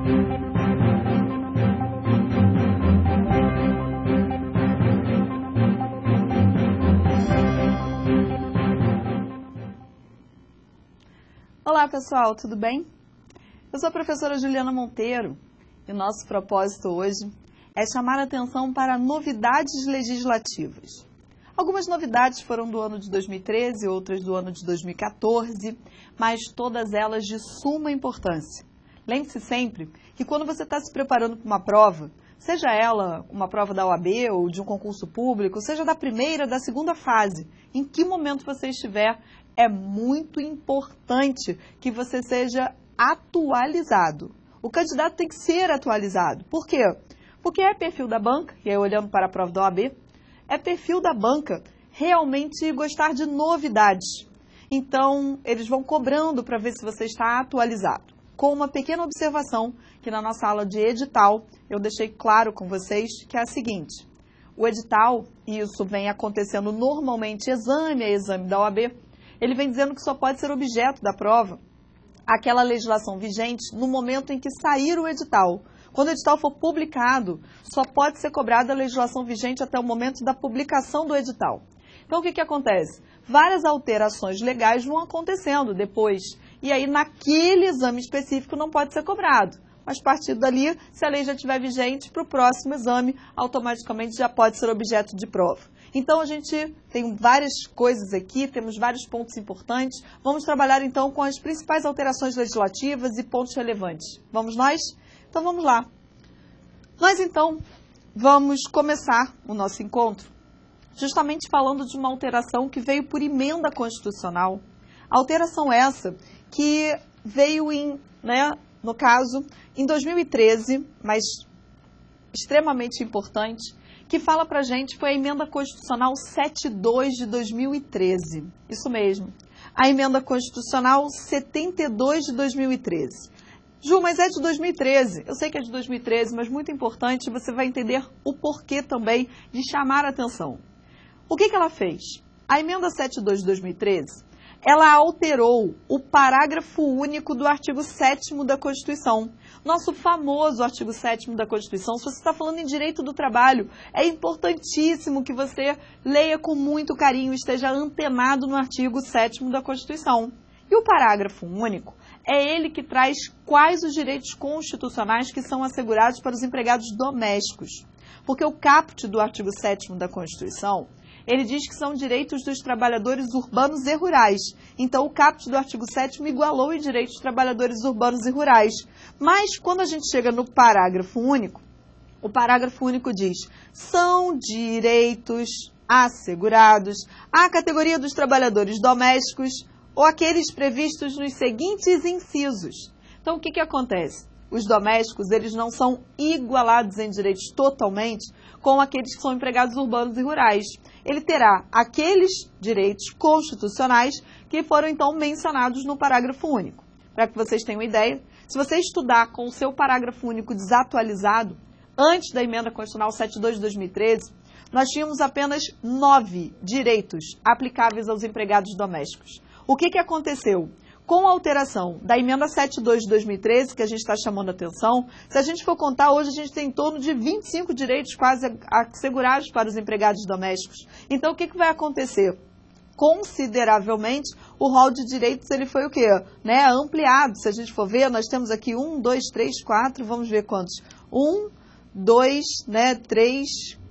Olá pessoal, tudo bem? Eu sou a professora Juliana Monteiro e o nosso propósito hoje é chamar a atenção para novidades legislativas. Algumas novidades foram do ano de 2013, outras do ano de 2014, mas todas elas de suma importância. Lembre-se sempre que quando você está se preparando para uma prova, seja ela uma prova da OAB ou de um concurso público, seja da primeira, da segunda fase, em que momento você estiver, é muito importante que você seja atualizado. O candidato tem que ser atualizado. Por quê? Porque é perfil da banca, e aí olhando para a prova da OAB, é perfil da banca realmente gostar de novidades. Então, eles vão cobrando para ver se você está atualizado. Com uma pequena observação, que na nossa aula de edital, eu deixei claro com vocês, que é a seguinte. O edital, e isso vem acontecendo normalmente exame a exame da OAB, ele vem dizendo que só pode ser objeto da prova aquela legislação vigente no momento em que sair o edital. Quando o edital for publicado, só pode ser cobrada a legislação vigente até o momento da publicação do edital. Então, o que acontece? Várias alterações legais vão acontecendo depois, e aí naquele exame específico não pode ser cobrado. Mas a partir dali, se a lei já estiver vigente, para o próximo exame, automaticamente já pode ser objeto de prova. Então, a gente tem várias coisas aqui, temos vários pontos importantes. Vamos trabalhar, então, com as principais alterações legislativas e pontos relevantes. Vamos nós? Então, vamos lá. Nós, então, vamos começar o nosso encontro justamente falando de uma alteração que veio por emenda constitucional. Alteração essa que veio no caso, em 2013, mas extremamente importante, que fala pra gente foi a emenda constitucional 72 de 2013. Isso mesmo. A emenda constitucional 72 de 2013. Ju, mas é de 2013. Eu sei que é de 2013, mas muito importante, você vai entender o porquê também de chamar a atenção. O que ela fez? A emenda 72 de 2013, ela alterou o parágrafo único do artigo 7º da Constituição. Nosso famoso artigo 7º da Constituição. Se você está falando em direito do trabalho, é importantíssimo que você leia com muito carinho, esteja antenado no artigo 7º da Constituição. E o parágrafo único é ele que traz quais os direitos constitucionais que são assegurados para os empregados domésticos. Porque o caput do artigo 7º da Constituição, ele diz que são direitos dos trabalhadores urbanos e rurais. Então, o caput do artigo 7º igualou em direitos dos trabalhadores urbanos e rurais. Mas, quando a gente chega no parágrafo único, o parágrafo único diz: são direitos assegurados à categoria dos trabalhadores domésticos ou aqueles previstos nos seguintes incisos. Então, o que acontece? Os domésticos, eles não são igualados em direitos totalmente com aqueles que são empregados urbanos e rurais. Ele terá aqueles direitos constitucionais que foram, então, mencionados no parágrafo único. Para que vocês tenham ideia, se você estudar com o seu parágrafo único desatualizado, antes da emenda constitucional 72 de 2013, nós tínhamos apenas 9 direitos aplicáveis aos empregados domésticos. O que aconteceu? Com a alteração da emenda 72 de 2013, que a gente está chamando a atenção, se a gente for contar, hoje a gente tem em torno de 25 direitos quase assegurados para os empregados domésticos. Então, o que vai acontecer? Consideravelmente, o rol de direitos ele foi o quê? Ampliado. Se a gente for ver, nós temos aqui 1, 2, 3, 4, vamos ver quantos? 1, 2, 3,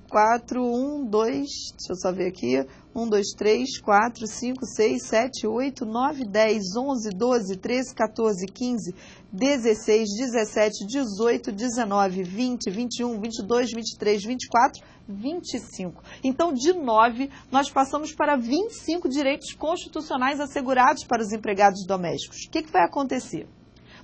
4, 1, 2, deixa eu só ver aqui, 1, 2, 3, 4, 5, 6, 7, 8, 9, 10, 11, 12, 13, 14, 15, 16, 17, 18, 19, 20, 21, 22, 23, 24, 25. Então, de 9, nós passamos para 25 direitos constitucionais assegurados para os empregados domésticos. O que vai acontecer?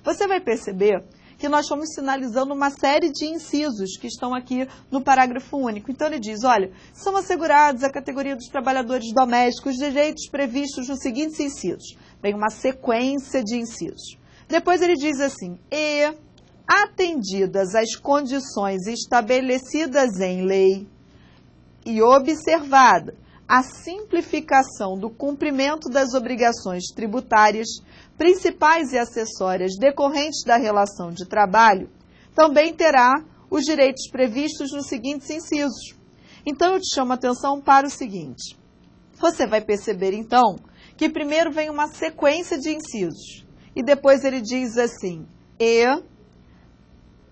Você vai perceber que nós estamos sinalizando uma série de incisos que estão aqui no parágrafo único. Então, ele diz, olha, são assegurados a categoria dos trabalhadores domésticos direitos previstos nos seguintes incisos. Vem uma sequência de incisos. Depois ele diz assim, e atendidas as condições estabelecidas em lei e observada a simplificação do cumprimento das obrigações tributárias, principais e acessórias decorrentes da relação de trabalho, também terá os direitos previstos nos seguintes incisos. Então, eu te chamo a atenção para o seguinte. Você vai perceber, então, que primeiro vem uma sequência de incisos. E depois ele diz assim,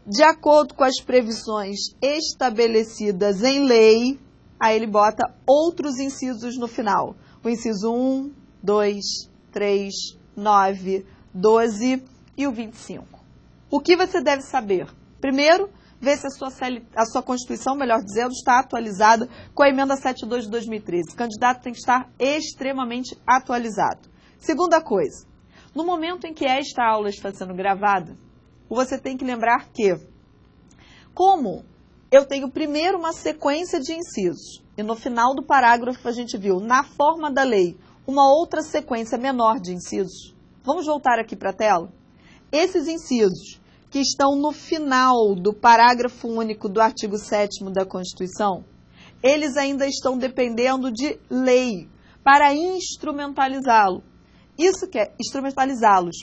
de acordo com as previsões estabelecidas em lei, aí ele bota outros incisos no final. O inciso 1, 2, 3, 9, 12 e o 25. O que você deve saber? Primeiro, ver se a sua Constituição, melhor dizendo, está atualizada com a emenda 72 de 2013. O candidato tem que estar extremamente atualizado. Segunda coisa, no momento em que esta aula está sendo gravada, você tem que lembrar que, como eu tenho primeiro uma sequência de incisos, e no final do parágrafo a gente viu, na forma da lei, uma outra sequência menor de incisos. Vamos voltar aqui para a tela? Esses incisos que estão no final do parágrafo único do artigo 7º da Constituição, eles ainda estão dependendo de lei para instrumentalizá-los,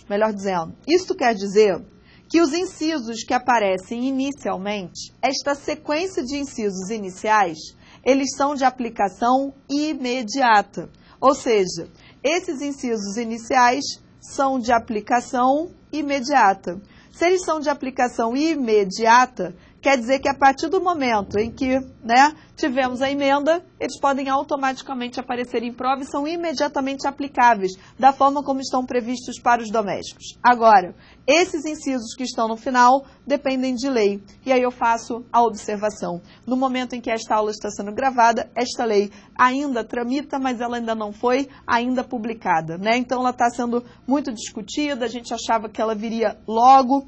melhor dizendo. Isso quer dizer que os incisos que aparecem inicialmente, esta sequência de incisos iniciais, eles são de aplicação imediata. Ou seja, esses incisos iniciais são de aplicação imediata. Se eles são de aplicação imediata, quer dizer que a partir do momento em que tivemos a emenda, eles podem automaticamente aparecer em prova e são imediatamente aplicáveis, da forma como estão previstos para os domésticos. Agora, esses incisos que estão no final dependem de lei. E aí eu faço a observação. No momento em que esta aula está sendo gravada, esta lei ainda tramita, mas ela ainda não foi ainda publicada, Então ela está sendo muito discutida, a gente achava que ela viria logo,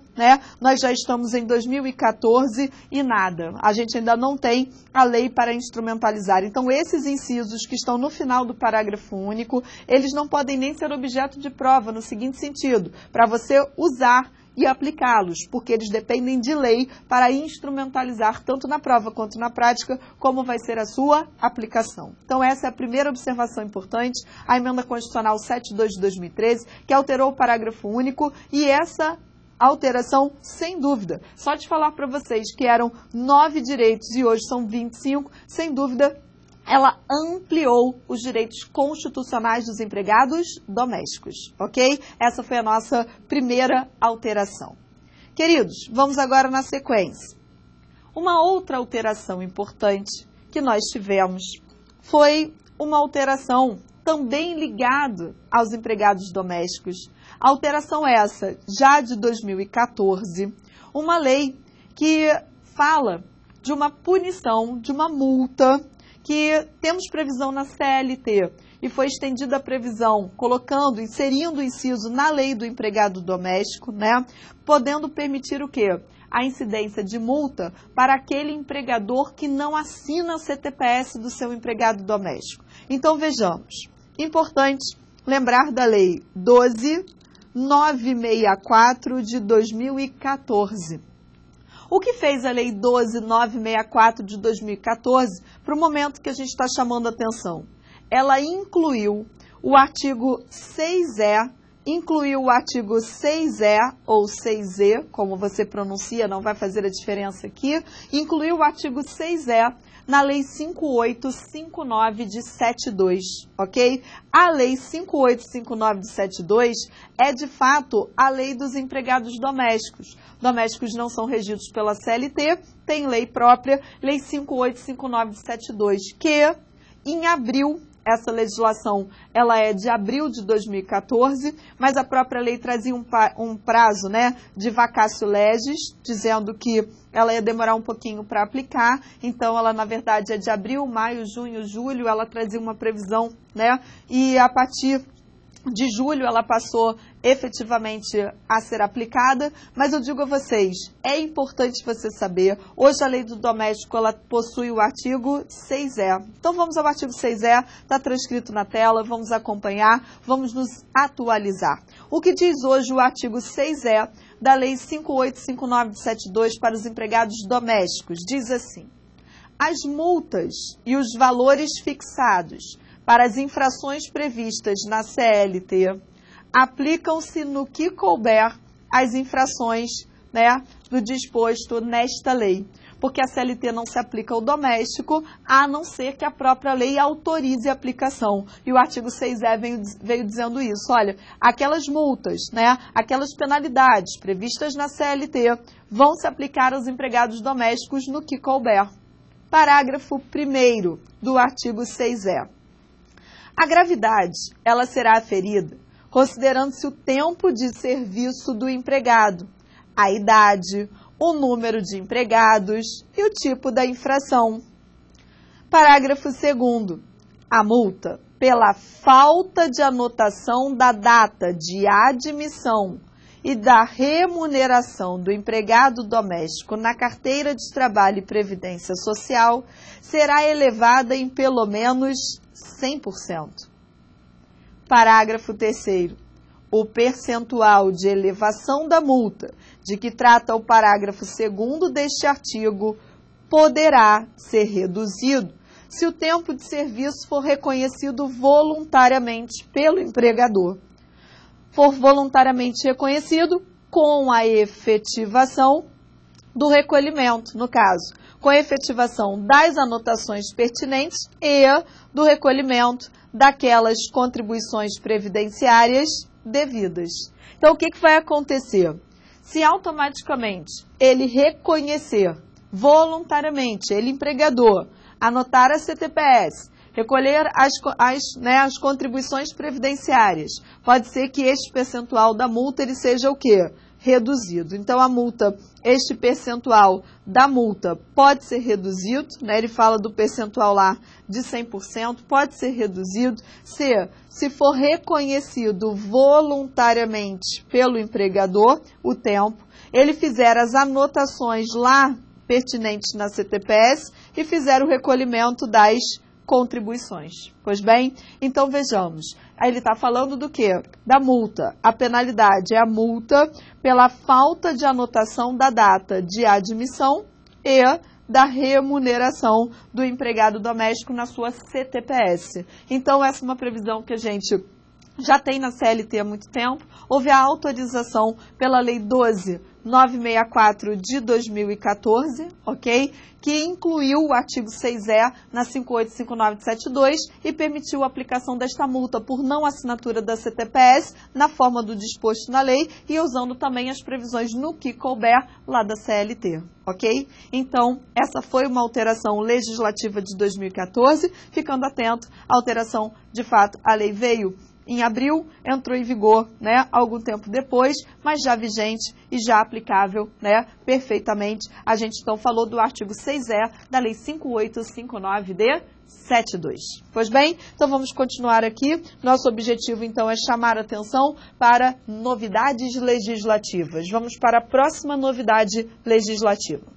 Nós já estamos em 2014 e nada. A gente ainda não tem a lei para instrumentalizar. Então, esses incisos que estão no final do parágrafo único, eles não podem nem ser objeto de prova, no seguinte sentido, para você usar e aplicá-los, porque eles dependem de lei para instrumentalizar, tanto na prova quanto na prática, como vai ser a sua aplicação. Então, essa é a primeira observação importante, a emenda constitucional 72 de 2013, que alterou o parágrafo único, e essa alteração, sem dúvida. Só de falar para vocês que eram 9 direitos e hoje são 25, sem dúvida, ela ampliou os direitos constitucionais dos empregados domésticos, ok? Essa foi a nossa primeira alteração. Queridos, vamos agora na sequência. Uma outra alteração importante que nós tivemos foi uma alteração também ligada aos empregados domésticos. A alteração essa, já de 2014, uma lei que fala de uma punição, de uma multa, que temos previsão na CLT e foi estendida a previsão, inserindo o inciso na lei do empregado doméstico, podendo permitir o quê? A incidência de multa para aquele empregador que não assina o CTPS do seu empregado doméstico. Então, vejamos. Importante lembrar da Lei 12.964 de 2014. O que fez a Lei 12.964 de 2014 para o momento que a gente está chamando a atenção? Ela incluiu o artigo 6E, ou 6E, como você pronuncia, não vai fazer a diferença aqui, incluiu o artigo 6E na Lei 5859 de 72, ok? A Lei 5859 de 72 é, de fato, a lei dos empregados domésticos. Domésticos não são regidos pela CLT, tem lei própria, Lei 5859 de 72, que em abril, essa legislação ela é de abril de 2014, mas a própria lei trazia um prazo de vacatio legis, dizendo que ela ia demorar um pouquinho para aplicar, então ela na verdade é de abril, maio, junho, julho, ela trazia uma previsão, e a partir de julho ela passou efetivamente a ser aplicada, mas eu digo a vocês, é importante você saber, hoje a lei do doméstico ela possui o artigo 6E. Então vamos ao artigo 6E, está transcrito na tela, vamos acompanhar, vamos nos atualizar. O que diz hoje o artigo 6E da Lei 5859 de 72 para os empregados domésticos? Diz assim: as multas e os valores fixados para as infrações previstas na CLT aplicam-se no que couber às infrações né, do disposto nesta lei. Porque a CLT não se aplica ao doméstico, a não ser que a própria lei autorize a aplicação. E o artigo 6E veio dizendo isso. Olha, aquelas multas, né, aquelas penalidades previstas na CLT vão se aplicar aos empregados domésticos no que couber. Parágrafo 1º do artigo 6E. A gravidade, ela será aferida considerando-se o tempo de serviço do empregado, a idade, o número de empregados e o tipo da infração. Parágrafo 2º. A multa pela falta de anotação da data de admissão e da remuneração do empregado doméstico na carteira de trabalho e previdência social será elevada em pelo menos 100%. Parágrafo 3º. O percentual de elevação da multa de que trata o parágrafo 2º deste artigo poderá ser reduzido se o tempo de serviço for reconhecido voluntariamente pelo empregador. For voluntariamente reconhecido com a efetivação do recolhimento, no caso, com a efetivação das anotações pertinentes e do recolhimento daquelas contribuições previdenciárias devidas. Então, o que vai acontecer? Se automaticamente ele reconhecer voluntariamente, ele empregador, anotar a CTPS, recolher as contribuições previdenciárias, pode ser que este percentual da multa ele seja o quê? Reduzido. Então, a multa, este percentual da multa pode ser reduzido, né? Ele fala do percentual lá de 100%, pode ser reduzido se for reconhecido voluntariamente pelo empregador o tempo, ele fizer as anotações lá pertinentes na CTPS e fizer o recolhimento das contribuições. Pois bem, então vejamos. Aí ele está falando do quê? Da multa. A penalidade é a multa pela falta de anotação da data de admissão e da remuneração do empregado doméstico na sua CTPS. Então, essa é uma previsão que a gente já tem na CLT há muito tempo. Houve a autorização pela Lei 12.964 de 2014, ok? Que incluiu o artigo 6E na 585972 e permitiu a aplicação desta multa por não assinatura da CTPS na forma do disposto na lei e usando também as previsões no que couber lá da CLT, ok? Então, essa foi uma alteração legislativa de 2014, ficando atento, a alteração, de fato, a lei veio em abril, entrou em vigor, né, algum tempo depois, mas já vigente e já aplicável, né, perfeitamente. A gente então falou do artigo 6E da Lei 5859 de 72. Pois bem, então vamos continuar aqui. Nosso objetivo então é chamar a atenção para novidades legislativas. Vamos para a próxima novidade legislativa.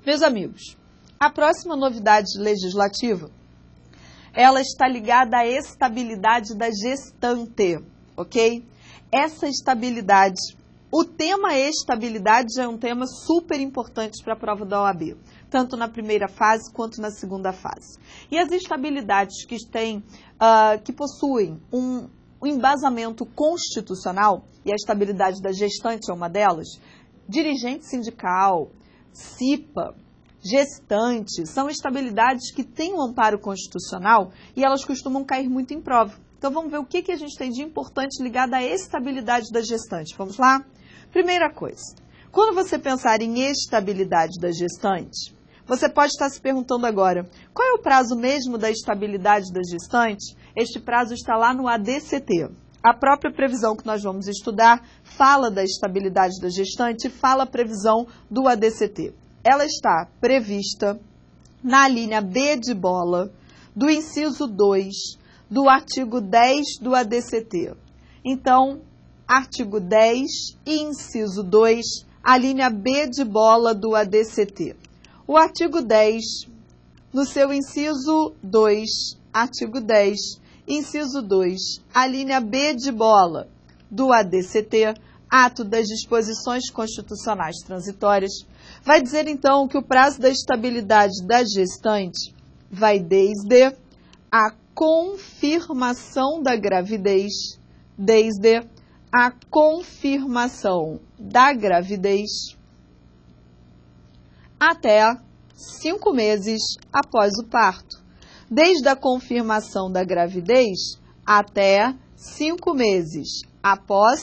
Meus amigos, a próxima novidade legislativa ela está ligada à estabilidade da gestante, ok? Essa estabilidade, o tema estabilidade já é um tema super importante para a prova da OAB, tanto na primeira fase quanto na segunda fase. E as estabilidades que possuem um embasamento constitucional, e a estabilidade da gestante é uma delas, dirigente sindical, CIPA, gestante, são estabilidades que têm um amparo constitucional e elas costumam cair muito em prova. Então, vamos ver o que a gente tem de importante ligado à estabilidade da gestante. Vamos lá? Primeira coisa, quando você pensar em estabilidade da gestante, você pode estar se perguntando agora, qual é o prazo mesmo da estabilidade da gestante? Este prazo está lá no ADCT. A própria previsão que nós vamos estudar fala da estabilidade da gestante e fala a previsão do ADCT. Ela está prevista na linha B de bola do inciso 2 do artigo 10 do ADCT. Então, artigo 10 e inciso 2, a linha B de bola do ADCT. O artigo 10, no seu inciso 2, artigo 10, inciso 2, a linha B de bola do ADCT, ato das disposições constitucionais transitórias, vai dizer, então, que o prazo da estabilidade da gestante vai desde a confirmação da gravidez, desde a confirmação da gravidez até 5 meses após o parto. Desde a confirmação da gravidez até 5 meses após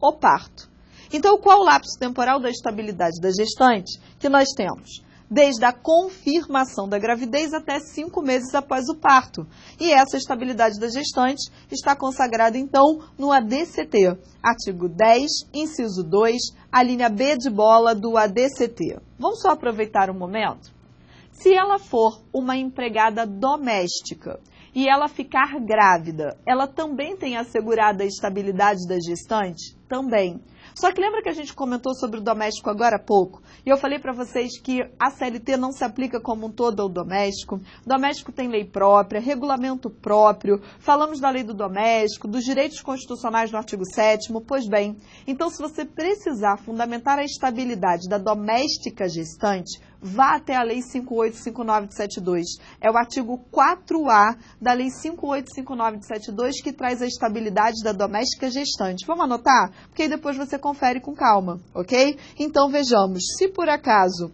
o parto. Então, qual o lapso temporal da estabilidade da gestante que nós temos? Desde a confirmação da gravidez até 5 meses após o parto. E essa estabilidade da gestante está consagrada, então, no ADCT. Artigo 10, inciso 2, a linha B de bola do ADCT. Vamos só aproveitar um momento? Se ela for uma empregada doméstica e ela ficar grávida, ela também tem assegurada a estabilidade da gestante? Também. Só que lembra que a gente comentou sobre o doméstico agora há pouco? E eu falei para vocês que a CLT não se aplica como um todo ao doméstico. O doméstico tem lei própria, regulamento próprio. Falamos da lei do doméstico, dos direitos constitucionais no artigo 7º. Pois bem, então se você precisar fundamentar a estabilidade da doméstica gestante, vá até a Lei 5859 de 72. É o artigo 4A da Lei 5859 de 72 que traz a estabilidade da doméstica gestante. Vamos anotar? Porque aí depois você confere com calma, ok? Então vejamos, se por acaso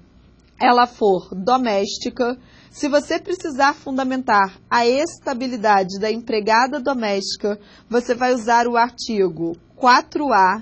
ela for doméstica, se você precisar fundamentar a estabilidade da empregada doméstica, você vai usar o artigo 4A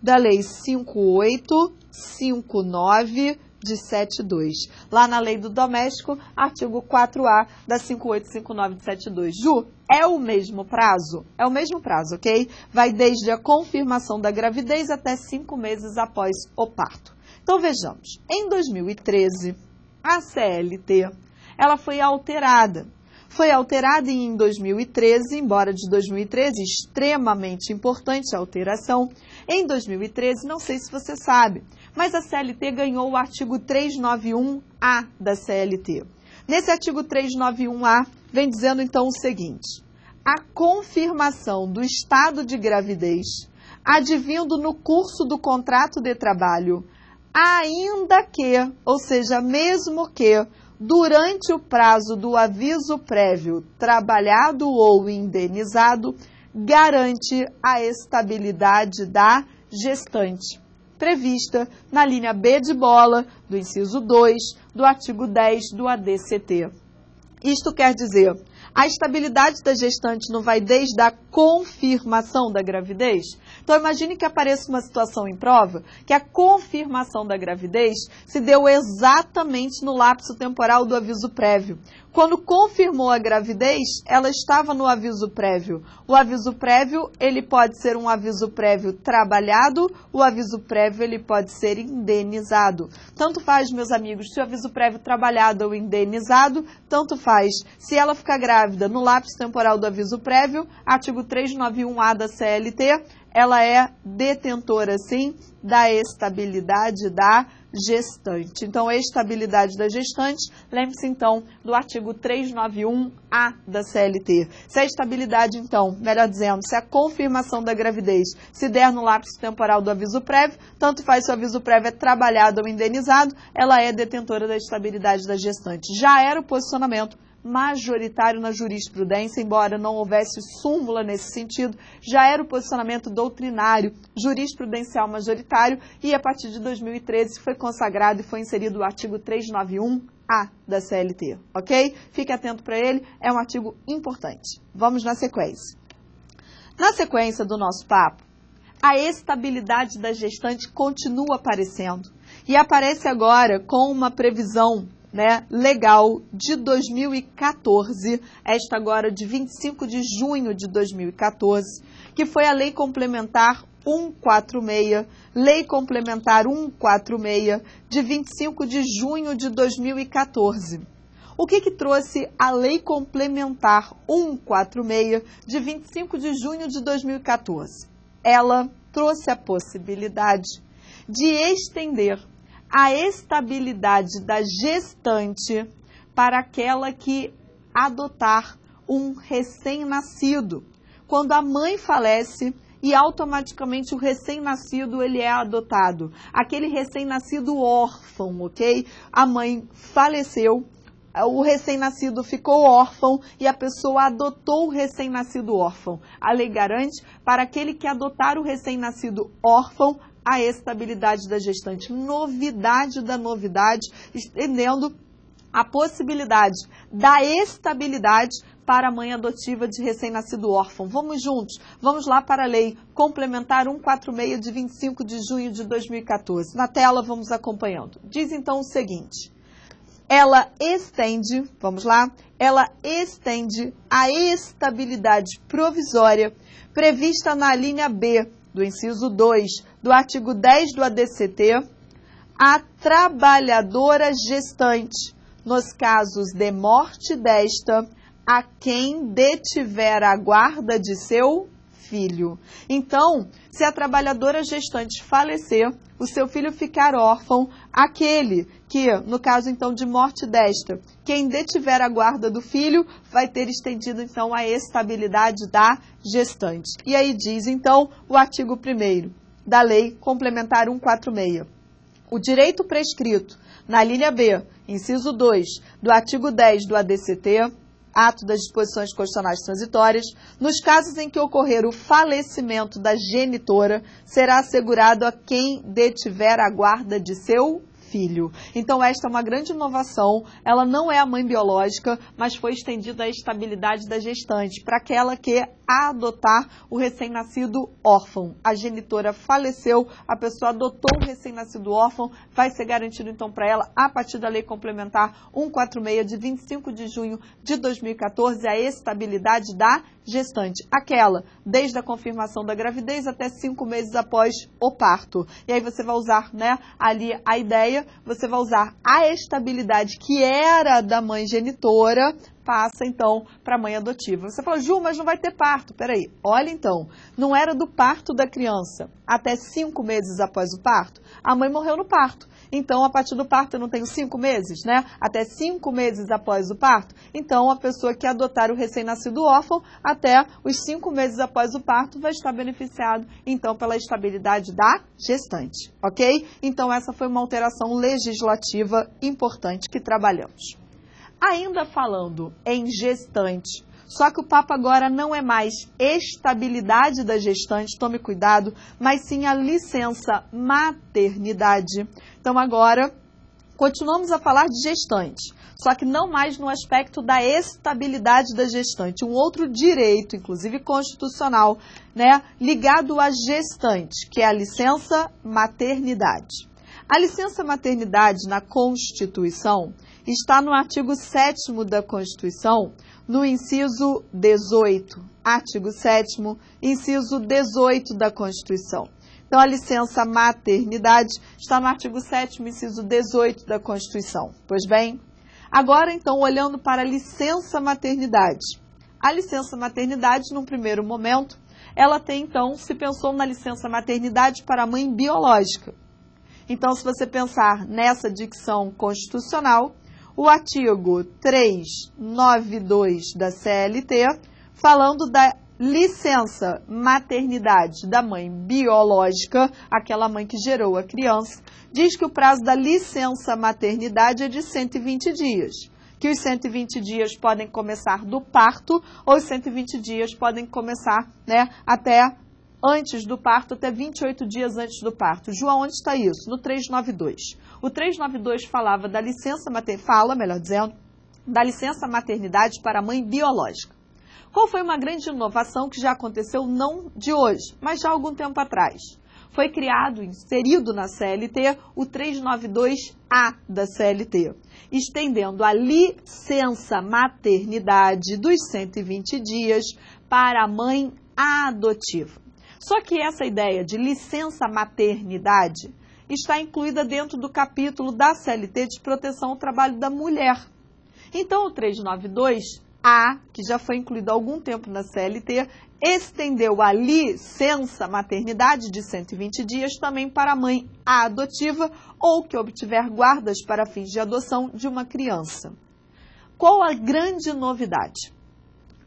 da Lei 5859 de 72. Lá na Lei do Doméstico, artigo 4A da 5859 de 72. Ju, é o mesmo prazo? É o mesmo prazo, ok? Vai desde a confirmação da gravidez até 5 meses após o parto. Então vejamos, em 2013, a CLT, ela foi alterada. Foi alterada em 2013, embora de 2013, extremamente importante a alteração. Em 2013, não sei se você sabe, mas a CLT ganhou o artigo 391A da CLT. Nesse artigo 391A, vem dizendo então o seguinte: a confirmação do estado de gravidez, advindo no curso do contrato de trabalho, ainda que, ou seja, mesmo que, durante o prazo do aviso prévio, trabalhado ou indenizado, garante a estabilidade da gestante, prevista na linha B de bola do inciso 2 do artigo 10 do ADCT. Isto quer dizer, a estabilidade da gestante não vai desde a confirmação da gravidez? Então, imagine que apareça uma situação em prova que a confirmação da gravidez se deu exatamente no lapso temporal do aviso prévio. Quando confirmou a gravidez, ela estava no aviso prévio. O aviso prévio, ele pode ser um aviso prévio trabalhado, o aviso prévio, ele pode ser indenizado. Tanto faz, meus amigos, se o aviso prévio trabalhado ou indenizado, tanto faz. Se ela ficar grávida no lapso temporal do aviso prévio, artigo 391A da CLT, ela é detentora, sim, da estabilidade da gestante. Então, a estabilidade da gestante, lembre-se, então, do artigo 391A da CLT. Se a estabilidade, então, melhor dizendo, se a confirmação da gravidez se der no lapso temporal do aviso prévio, tanto faz se o aviso prévio é trabalhado ou indenizado, ela é detentora da estabilidade da gestante. Já era o posicionamento majoritário na jurisprudência, embora não houvesse súmula nesse sentido, já era o posicionamento doutrinário, jurisprudencial majoritário, e a partir de 2013 foi consagrado e foi inserido o artigo 391A da CLT, ok? Fique atento para ele, é um artigo importante. Vamos na sequência. Na sequência do nosso papo, a estabilidade da gestante continua aparecendo e aparece agora com uma previsão legal de 2014, esta agora de 25 de junho de 2014, que foi a Lei Complementar 146, Lei Complementar 146, de 25 de junho de 2014. O que trouxe a Lei Complementar 146, de 25 de junho de 2014? Ela trouxe a possibilidade de estender a estabilidade da gestante para aquela que adotar um recém-nascido. Quando a mãe falece e automaticamente o recém-nascido ele é adotado. Aquele recém-nascido órfão, ok? A mãe faleceu, o recém-nascido ficou órfão e a pessoa adotou o recém-nascido órfão. A lei garante para aquele que adotar o recém-nascido órfão a estabilidade da gestante. Novidade da novidade, estendendo a possibilidade da estabilidade para a mãe adotiva de recém-nascido órfão. Vamos juntos, vamos lá para a lei complementar 146 de 25 de junho de 2014. Na tela vamos acompanhando. Diz então o seguinte: ela estende, vamos lá, ela estende a estabilidade provisória prevista na linha B do inciso 2 do artigo 10 do ADCT à trabalhadora gestante, nos casos de morte desta, a quem detiver a guarda de seu filho. Então, se a trabalhadora gestante falecer, o seu filho ficar órfão, aquele que, no caso então de morte desta, quem detiver a guarda do filho, vai ter estendido então a estabilidade da gestante. E aí diz então o artigo 1º da Lei Complementar 146. O direito prescrito na linha B, inciso 2, do artigo 10 do ADCT, ato das disposições constitucionais transitórias, nos casos em que ocorrer o falecimento da genitora, será assegurado a quem detiver a guarda de seu filho. Então, esta é uma grande inovação. Ela não é a mãe biológica, mas foi estendida a estabilidade da gestante para aquela que adotar o recém-nascido órfão. A genitora faleceu, a pessoa adotou o recém-nascido órfão, vai ser garantido então para ela, a partir da Lei Complementar 146 de 25 de junho de 2014, a estabilidade da gestante. Aquela, desde a confirmação da gravidez até 5 meses após o parto. E aí você vai usar, né, ali a ideia, você vai usar a estabilidade que era da mãe genitora, passa então para a mãe adotiva. Você fala, Ju, mas não vai ter parto. Peraí, olha então, não era do parto da criança até 5 meses após o parto? A mãe morreu no parto. Então, a partir do parto, eu não tenho 5 meses, né? Até 5 meses após o parto. Então, a pessoa que adotar o recém-nascido órfão, até os 5 meses após o parto, vai estar beneficiado, então, pela estabilidade da gestante, ok? Então, essa foi uma alteração legislativa importante que trabalhamos. Ainda falando em gestante, só que o papo agora não é mais estabilidade da gestante, tome cuidado, mas sim a licença maternidade. Então agora, continuamos a falar de gestante, só que não mais no aspecto da estabilidade da gestante, um outro direito, inclusive constitucional, né, ligado à gestante, que é a licença maternidade. A licença maternidade na Constituição está no artigo 7º da Constituição, no inciso 18, artigo 7º, inciso 18 da Constituição. Então, a licença maternidade está no artigo 7º, inciso 18 da Constituição. Pois bem, agora, então, olhando para a licença maternidade. A licença maternidade, num primeiro momento, ela tem, então, se pensou na licença maternidade para a mãe biológica. Então, se você pensar nessa dicção constitucional, o artigo 392 da CLT, falando da licença maternidade da mãe biológica, aquela mãe que gerou a criança, diz que o prazo da licença maternidade é de 120 dias. Que os 120 dias podem começar do parto, ou os 120 dias podem começar, né, até antes do parto, até 28 dias antes do parto. Ju, onde está isso? No 392. O 392 falava da licença da licença maternidade para a mãe biológica. Qual foi uma grande inovação que já aconteceu não de hoje, mas já há algum tempo atrás? Foi criado, inserido na CLT, o 392A da CLT, estendendo a licença maternidade dos 120 dias para a mãe adotiva. Só que essa ideia de licença maternidade está incluída dentro do capítulo da CLT de proteção ao trabalho da mulher. Então, o 392A, que já foi incluído há algum tempo na CLT, estendeu a licença maternidade de 120 dias também para a mãe adotiva ou que obtiver guardas para fins de adoção de uma criança. Qual a grande novidade?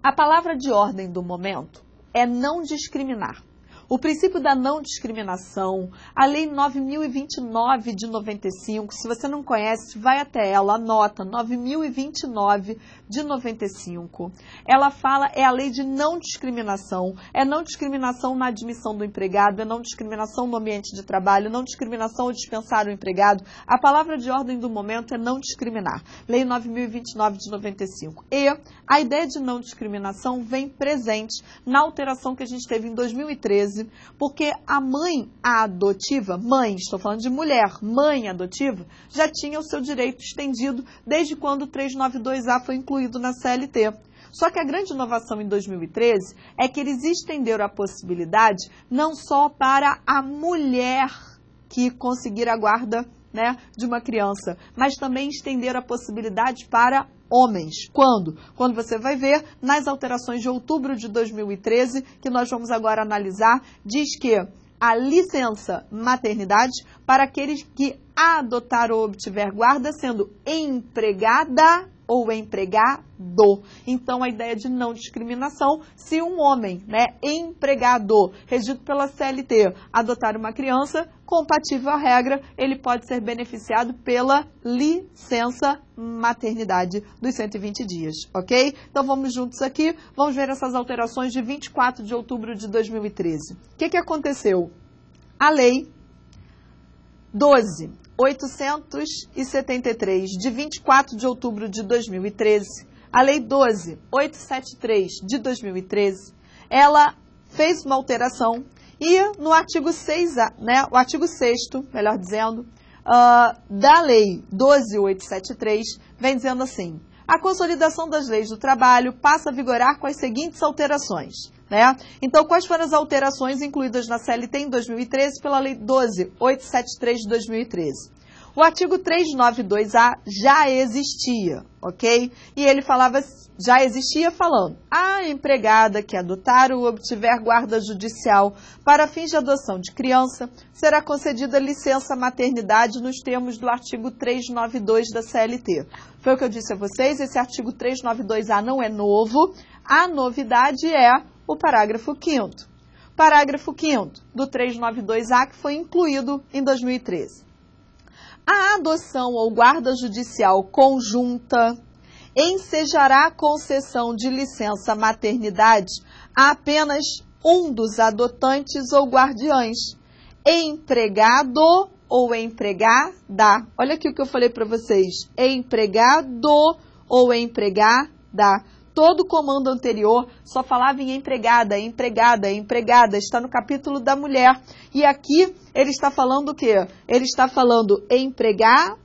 A palavra de ordem do momento é não discriminar. o princípio da não discriminação, a Lei 9.029 de 95, se você não conhece, vai até ela, anota, 9.029 de 95. Ela fala, é a lei de não discriminação, é não discriminação na admissão do empregado, é não discriminação no ambiente de trabalho, não discriminação ao dispensar o empregado. A palavra de ordem do momento é não discriminar. Lei 9.029 de 95. E a ideia de não discriminação vem presente na alteração que a gente teve em 2013, porque a mãe adotiva, mãe, estou falando de mulher, mãe adotiva, já tinha o seu direito estendido desde quando o 392A foi incluído na CLT. Só que a grande inovação em 2013 é que eles estenderam a possibilidade não só para a mulher que conseguir a guarda, né, de uma criança, mas também estenderam a possibilidade para homens. Quando? Quando você vai ver nas alterações de outubro de 2013, que nós vamos agora analisar, diz que a licença maternidade para aqueles que adotar ou obtiver guarda sendo empregada ou empregado. Então, a ideia de não discriminação, se um homem, né, empregado, regido pela CLT, adotar uma criança, compatível à regra, ele pode ser beneficiado pela licença maternidade dos 120 dias, ok? Então, vamos juntos aqui, vamos ver essas alterações de 24 de outubro de 2013. O que aconteceu? A lei 12.873, de 24 de outubro de 2013, a Lei 12.873, de 2013, ela fez uma alteração e no artigo 6A, né, o artigo 6º, melhor dizendo, da Lei 12.873, vem dizendo assim: a consolidação das leis do trabalho passa a vigorar com as seguintes alterações. Né? Então, quais foram as alterações incluídas na CLT em 2013 pela Lei 12.873 de 2013? O artigo 392A já existia, ok? E ele falava, já existia falando, a empregada que adotar ou obtiver guarda judicial para fins de adoção de criança será concedida licença maternidade nos termos do artigo 392 da CLT. Foi o que eu disse a vocês, esse artigo 392A não é novo, a novidade é o parágrafo 5º. Parágrafo 5º do 392A, que foi incluído em 2013. A adoção ou guarda judicial conjunta ensejará a concessão de licença maternidade a apenas um dos adotantes ou guardiães, empregado ou empregada. Olha aqui o que eu falei para vocês, empregado ou empregada. Todo o comando anterior só falava em empregada, empregada, empregada. Está no capítulo da mulher. E aqui ele está falando o quê? Ele está falando empregado.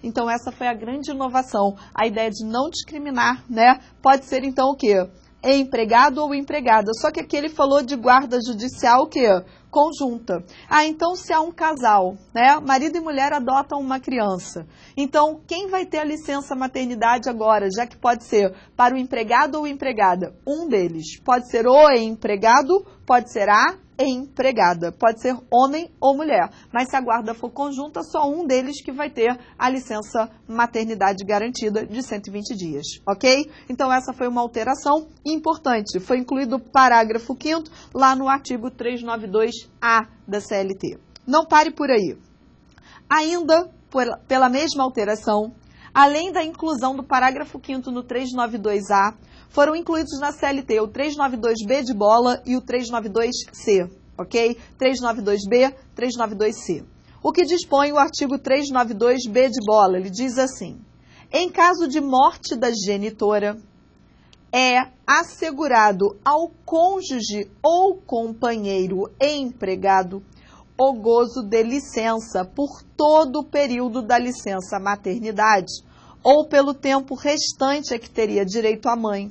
Então, essa foi a grande inovação. A ideia de não discriminar, né? Pode ser, então, o quê? Empregado ou empregada. Só que aqui ele falou de guarda judicial, o quê? Conjunta. Ah, então se há um casal, né? Marido e mulher adotam uma criança. Então, quem vai ter a licença maternidade agora, já que pode ser para o empregado ou empregada? Um deles. Pode ser o empregado, pode ser a empregada. Pode ser homem ou mulher. Mas se a guarda for conjunta, só um deles que vai ter a licença maternidade garantida de 120 dias, ok? Então, essa foi uma alteração importante. Foi incluído o parágrafo 5º lá no artigo 392A da CLT. Não pare por aí. Ainda pela mesma alteração, além da inclusão do parágrafo 5º no 392A, foram incluídos na CLT o 392B de bola e o 392C, ok? 392B, 392C. O que dispõe o artigo 392B de bola? Ele diz assim: em caso de morte da genitora, é assegurado ao cônjuge ou companheiro empregado o gozo de licença por todo o período da licença maternidade ou pelo tempo restante a que teria direito a mãe,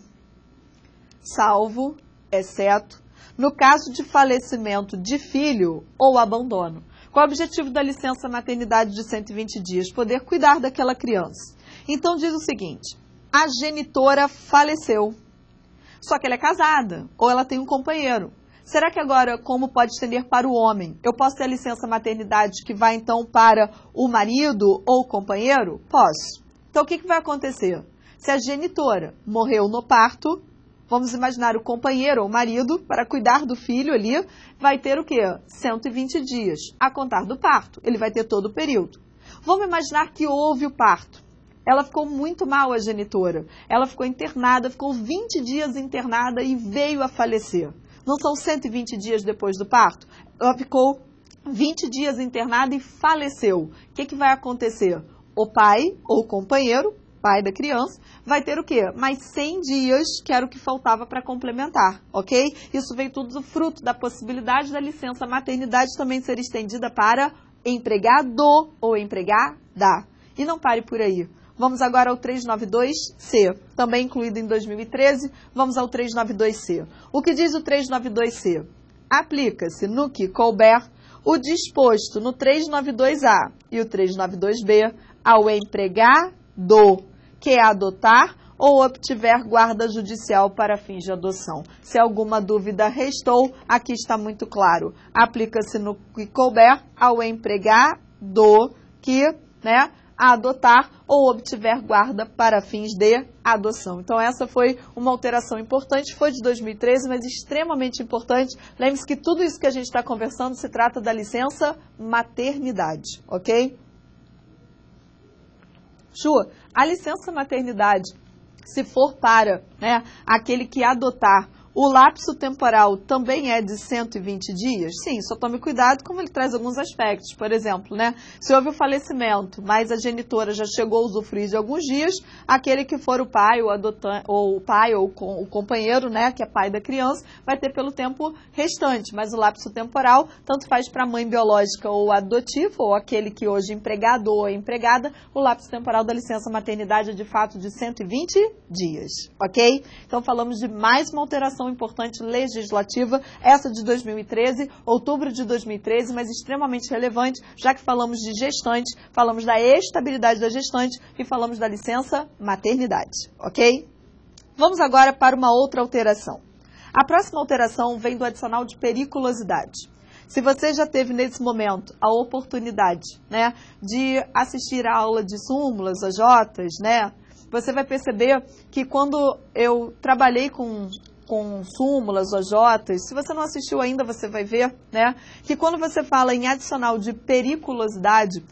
salvo, exceto, no caso de falecimento de filho ou abandono. Qual é o objetivo da licença maternidade de 120 dias? Poder cuidar daquela criança. Então diz o seguinte: a genitora faleceu, só que ela é casada ou ela tem um companheiro. Será que agora, como pode estender para o homem, eu posso ter a licença maternidade que vai então para o marido ou o companheiro? Posso. Então o que vai acontecer? Se a genitora morreu no parto, Vamos imaginar o companheiro ou marido, para cuidar do filho ali, vai ter o quê? 120 dias, a contar do parto. Ele vai ter todo o período. Vamos imaginar que houve o parto. Ela ficou muito mal, a genitora. Ela ficou internada, ficou 20 dias internada e veio a falecer. Não são 120 dias depois do parto? Ela ficou 20 dias internada e faleceu. O que vai acontecer? O pai ou o companheiro, pai da criança, vai ter o quê? Mais 100 dias, que era o que faltava para complementar, ok? Isso veio tudo do fruto da possibilidade da licença maternidade também ser estendida para empregado ou empregada. E não pare por aí. Vamos agora ao 392C, também incluído em 2013, vamos ao 392C. O que diz o 392C? Aplica-se no que couber o disposto no 392A e o 392B ao empregado que adotar ou obtiver guarda judicial para fins de adoção. Se alguma dúvida restou, aqui está muito claro. Aplica-se no que couber ao empregado que, adotar ou obtiver guarda para fins de adoção. Então, essa foi uma alteração importante, foi de 2013, mas extremamente importante. Lembre-se que tudo isso que a gente está conversando se trata da licença maternidade, ok? Ju, a licença maternidade, se for para aquele que adotar, o lapso temporal também é de 120 dias? Sim, só tome cuidado como ele traz alguns aspectos. Por exemplo, se houve o falecimento, mas a genitora já chegou a usufruir de alguns dias, aquele que for o pai ou o companheiro, que é pai da criança, vai ter pelo tempo restante. Mas o lapso temporal, tanto faz para a mãe biológica ou adotiva, ou aquele que hoje é empregado ou é empregada, o lapso temporal da licença maternidade é de fato de 120 dias, ok? Então falamos de mais uma alteração importante legislativa, essa de 2013, outubro de 2013, mas extremamente relevante, já que falamos de gestante, falamos da estabilidade da gestante e falamos da licença maternidade, ok? Vamos agora para uma outra alteração. A próxima alteração vem do adicional de periculosidade. Se você já teve nesse momento a oportunidade, de assistir a aula de súmulas, AJs, você vai perceber que quando eu trabalhei com súmulas, OJs, se você não assistiu ainda, você vai ver, que quando você fala em adicional de periculosidade,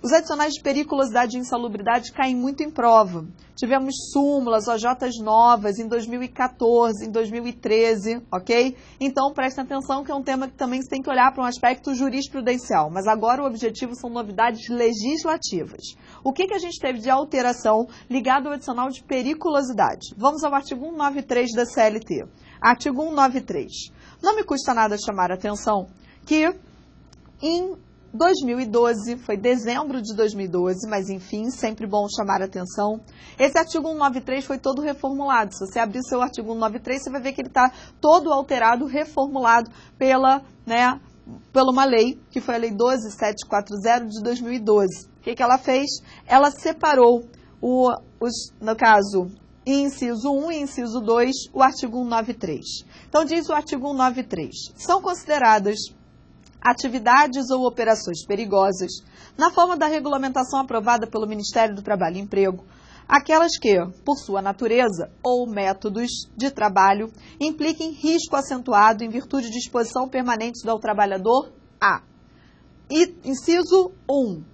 os adicionais de periculosidade e insalubridade caem muito em prova. Tivemos súmulas, OJs novas em 2014, em 2013, ok? Então, prestem atenção que é um tema que também você tem que olhar para um aspecto jurisprudencial, mas agora o objetivo são novidades legislativas. O que a gente teve de alteração ligado ao adicional de periculosidade? Vamos ao artigo 193 da CLT. Artigo 193. Não me custa nada chamar a atenção que em 2012, foi dezembro de 2012, mas enfim, sempre bom chamar a atenção. Esse artigo 193 foi todo reformulado. Se você abrir o seu artigo 193, você vai ver que ele está todo alterado, reformulado pela uma lei, que foi a Lei 12.740 de 2012. O que ela fez? Ela separou, no caso, inciso 1 e inciso 2, o artigo 193. Então, diz o artigo 193, são consideradas atividades ou operações perigosas, na forma da regulamentação aprovada pelo Ministério do Trabalho e Emprego, aquelas que, por sua natureza ou métodos de trabalho, impliquem risco acentuado em virtude de exposição permanente ao trabalhador a. Inciso 1.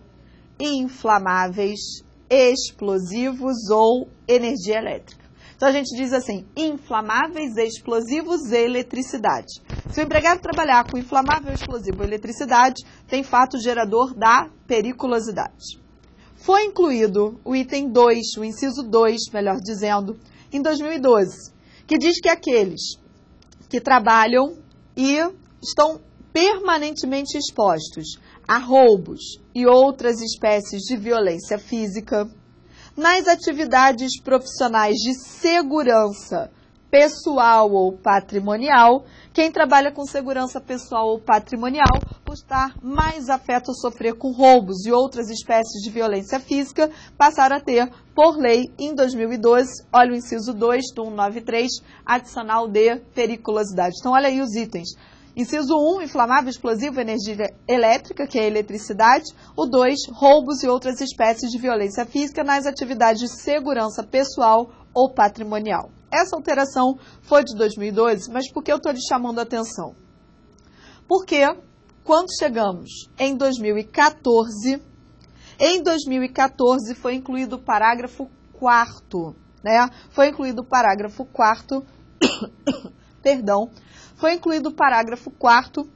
Inflamáveis, explosivos ou energia elétrica. Então, a gente diz assim, inflamáveis, explosivos e eletricidade. Se o empregado trabalhar com inflamável, explosivo ou eletricidade, tem fato gerador da periculosidade. Foi incluído o item 2, o inciso 2, melhor dizendo, em 2012, que diz que aqueles que trabalham e estão permanentemente expostos a roubos e outras espécies de violência física, nas atividades profissionais de segurança pessoal ou patrimonial, quem trabalha com segurança pessoal ou patrimonial, por estar mais afeto a sofrer com roubos e outras espécies de violência física, passaram a ter, por lei, em 2012, olha o inciso 2 do 193, adicional de periculosidade. Então, olha aí os itens. Inciso 1, inflamável, explosivo, energia elétrica, que é a eletricidade. O 2, roubos e outras espécies de violência física nas atividades de segurança pessoal ou patrimonial. Essa alteração foi de 2012, mas por que eu estou lhe chamando a atenção? Porque quando chegamos em 2014 foi incluído o parágrafo 4º, né? Foi incluído o parágrafo 4º, perdão, foi incluído o parágrafo 4º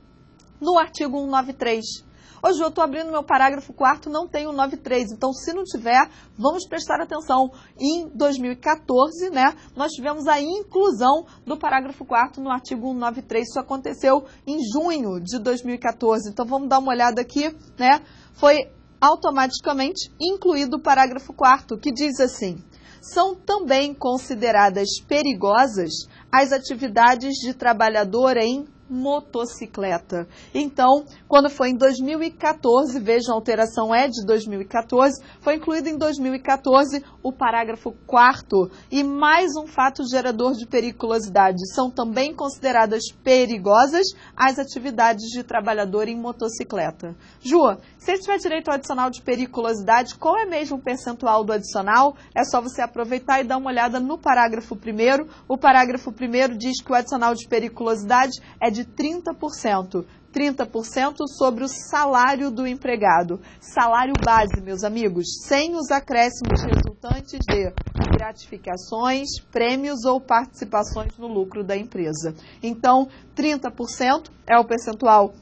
no artigo 193. Hoje eu estou abrindo meu parágrafo 4º, não tem o 193, então se não tiver, vamos prestar atenção. Em 2014, né, nós tivemos a inclusão do parágrafo 4º no artigo 193, isso aconteceu em junho de 2014, então vamos dar uma olhada aqui, né, foi automaticamente incluído o parágrafo 4º, que diz assim: são também consideradas perigosas as atividades de trabalhador em motocicleta. Então, quando foi em 2014, vejam, a alteração é de 2014, foi incluído em 2014 o parágrafo 4º e mais um fato gerador de periculosidade. São também consideradas perigosas as atividades de trabalhador em motocicleta. Ju, se ele tiver direito ao adicional de periculosidade, qual é mesmo o percentual do adicional? É só você aproveitar e dar uma olhada no parágrafo 1º. O parágrafo 1º diz que o adicional de periculosidade é de 30%. 30% sobre o salário do empregado. Salário base, meus amigos, sem os acréscimos resultantes de gratificações, prêmios ou participações no lucro da empresa. Então, 30% é o percentual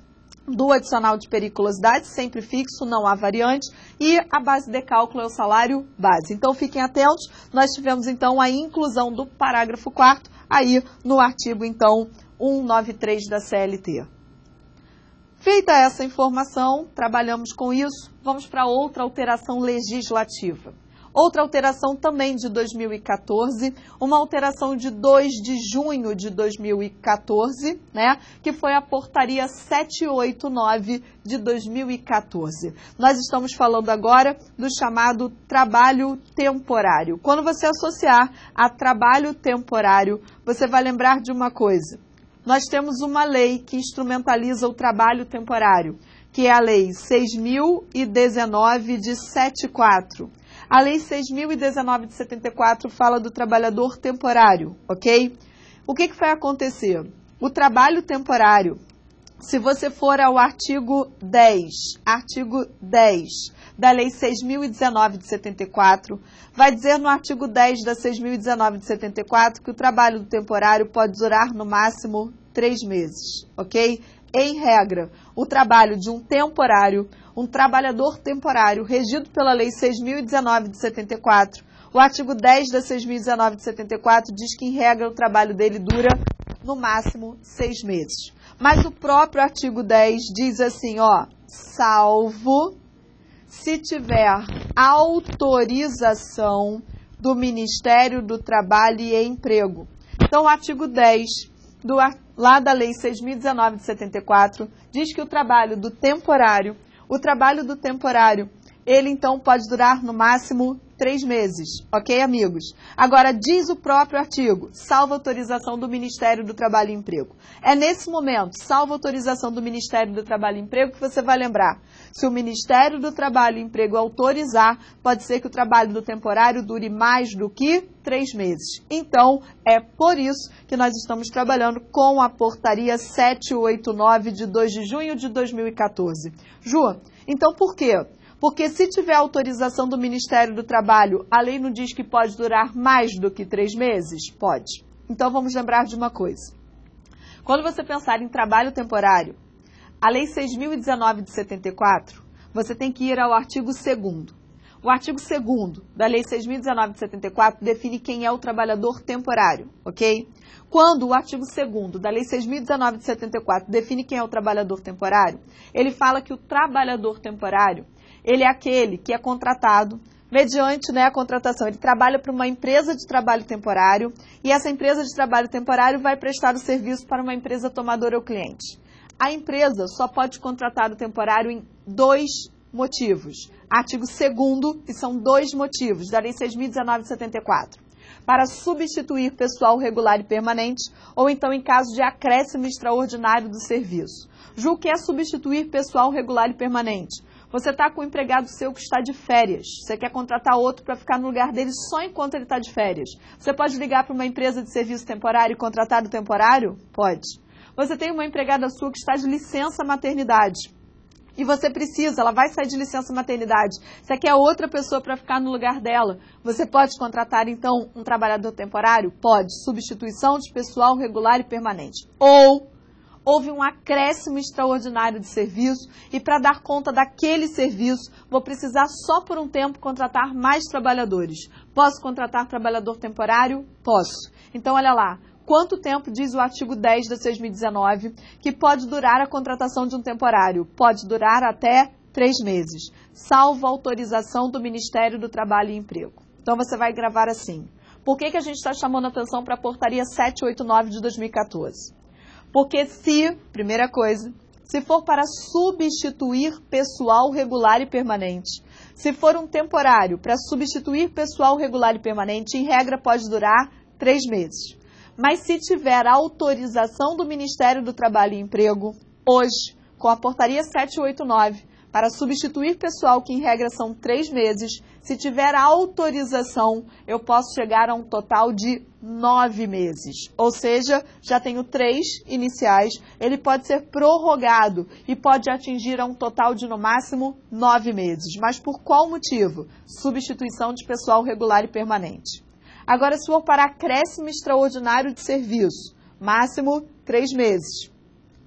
do adicional de periculosidade, sempre fixo, não há variante, e a base de cálculo é o salário base. Então, fiquem atentos, nós tivemos, então, a inclusão do parágrafo 4º aí no artigo, então, 193 da CLT. Feita essa informação, trabalhamos com isso, vamos para outra alteração legislativa. Outra alteração também de 2014, uma alteração de 2 de junho de 2014, né, que foi a portaria 789 de 2014. Nós estamos falando agora do chamado trabalho temporário. Quando você associar a trabalho temporário, você vai lembrar de uma coisa. Nós temos uma lei que instrumentaliza o trabalho temporário, que é a Lei 6.019 de 74. A Lei 6.019 de 74 fala do trabalhador temporário, ok? O que vai acontecer? O trabalho temporário, se você for ao artigo 10 da Lei 6.019 de 74, vai dizer no artigo 10 da 6.019 de 74 que o trabalho temporário pode durar no máximo 3 meses, ok? Em regra, o trabalho de um temporário, um trabalhador temporário regido pela Lei 6.019 de 74, o artigo 10 da 6.019 de 74 diz que, em regra, o trabalho dele dura no máximo 6 meses. Mas o próprio artigo 10 diz assim, ó, salvo se tiver autorização do Ministério do Trabalho e Emprego. Então, o artigo 10 lá da Lei 6.019 de 74 diz que o trabalho do temporário, ele então pode durar no máximo 3 meses, ok, amigos? Agora, diz o próprio artigo, salvo autorização do Ministério do Trabalho e Emprego. É nesse momento, salvo autorização do Ministério do Trabalho e Emprego, que você vai lembrar. Se o Ministério do Trabalho e Emprego autorizar, pode ser que o trabalho do temporário dure mais do que 3 meses. Então, é por isso que nós estamos trabalhando com a portaria 789 de 2 de junho de 2014. Ju, então por quê? Porque se tiver autorização do Ministério do Trabalho, a lei não diz que pode durar mais do que 3 meses? Pode. Então vamos lembrar de uma coisa. Quando você pensar em trabalho temporário, a Lei 6.019 de 74, você tem que ir ao artigo 2º. O artigo 2º da Lei 6.019 de 74 define quem é o trabalhador temporário, ok? Quando o artigo 2º da Lei 6.019 de 74 define quem é o trabalhador temporário, ele fala que o trabalhador temporário, ele é aquele que é contratado mediante, né, a contratação. Ele trabalha para uma empresa de trabalho temporário e essa empresa de trabalho temporário vai prestar o serviço para uma empresa tomadora ou cliente. A empresa só pode contratar o temporário em 2 motivos. Artigo 2º, que são 2 motivos da Lei 6.019 de 74. Para substituir pessoal regular e permanente ou então em caso de acréscimo extraordinário do serviço. Ju, que é substituir pessoal regular e permanente? Você está com um empregado seu que está de férias. Você quer contratar outro para ficar no lugar dele só enquanto ele está de férias. Você pode ligar para uma empresa de serviço temporário e contratar o temporário? Pode. Você tem uma empregada sua que está de licença maternidade. E você precisa, ela vai sair de licença maternidade. Você quer outra pessoa para ficar no lugar dela. Você pode contratar, então, um trabalhador temporário? Pode. Substituição de pessoal regular e permanente. Ou houve um acréscimo extraordinário de serviço e para dar conta daquele serviço, vou precisar só por um tempo contratar mais trabalhadores. Posso contratar trabalhador temporário? Posso. Então, olha lá. Quanto tempo diz o artigo 10 da 6.019 que pode durar a contratação de um temporário? Pode durar até 3 meses, salvo autorização do Ministério do Trabalho e Emprego. Então, você vai gravar assim. Por que a gente está chamando atenção para a portaria 789 de 2014? Porque primeira coisa, se for para substituir pessoal regular e permanente, se for um temporário para substituir pessoal regular e permanente, em regra pode durar 3 meses. Mas se tiver autorização do Ministério do Trabalho e Emprego, hoje, com a portaria 789, para substituir pessoal que em regra são 3 meses, se tiver autorização, eu posso chegar a um total de 9 meses. Ou seja, já tenho 3 iniciais, ele pode ser prorrogado e pode atingir a um total de, no máximo, 9 meses. Mas por qual motivo? Substituição de pessoal regular e permanente. Agora, se for para acréscimo extraordinário de serviço, máximo 3 meses.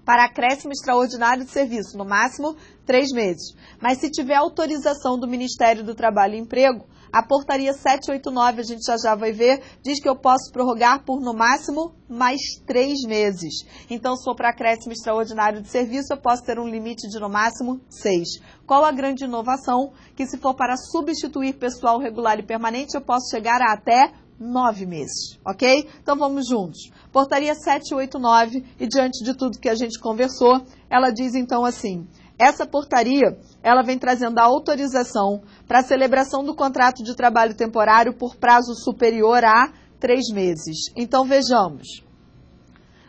Para acréscimo extraordinário de serviço, no máximo 3 meses. Mas se tiver autorização do Ministério do Trabalho e Emprego, a portaria 789, a gente já vai ver, diz que eu posso prorrogar por, no máximo, mais 3 meses. Então, se for para acréscimo extraordinário de serviço, eu posso ter um limite de, no máximo, 6. Qual a grande inovação? Que se for para substituir pessoal regular e permanente, eu posso chegar a até 9 meses, ok? Então, vamos juntos. Portaria 789, e diante de tudo que a gente conversou, ela diz então assim, essa portaria, ela vem trazendo a autorização para a celebração do contrato de trabalho temporário por prazo superior a 3 meses. Então, vejamos.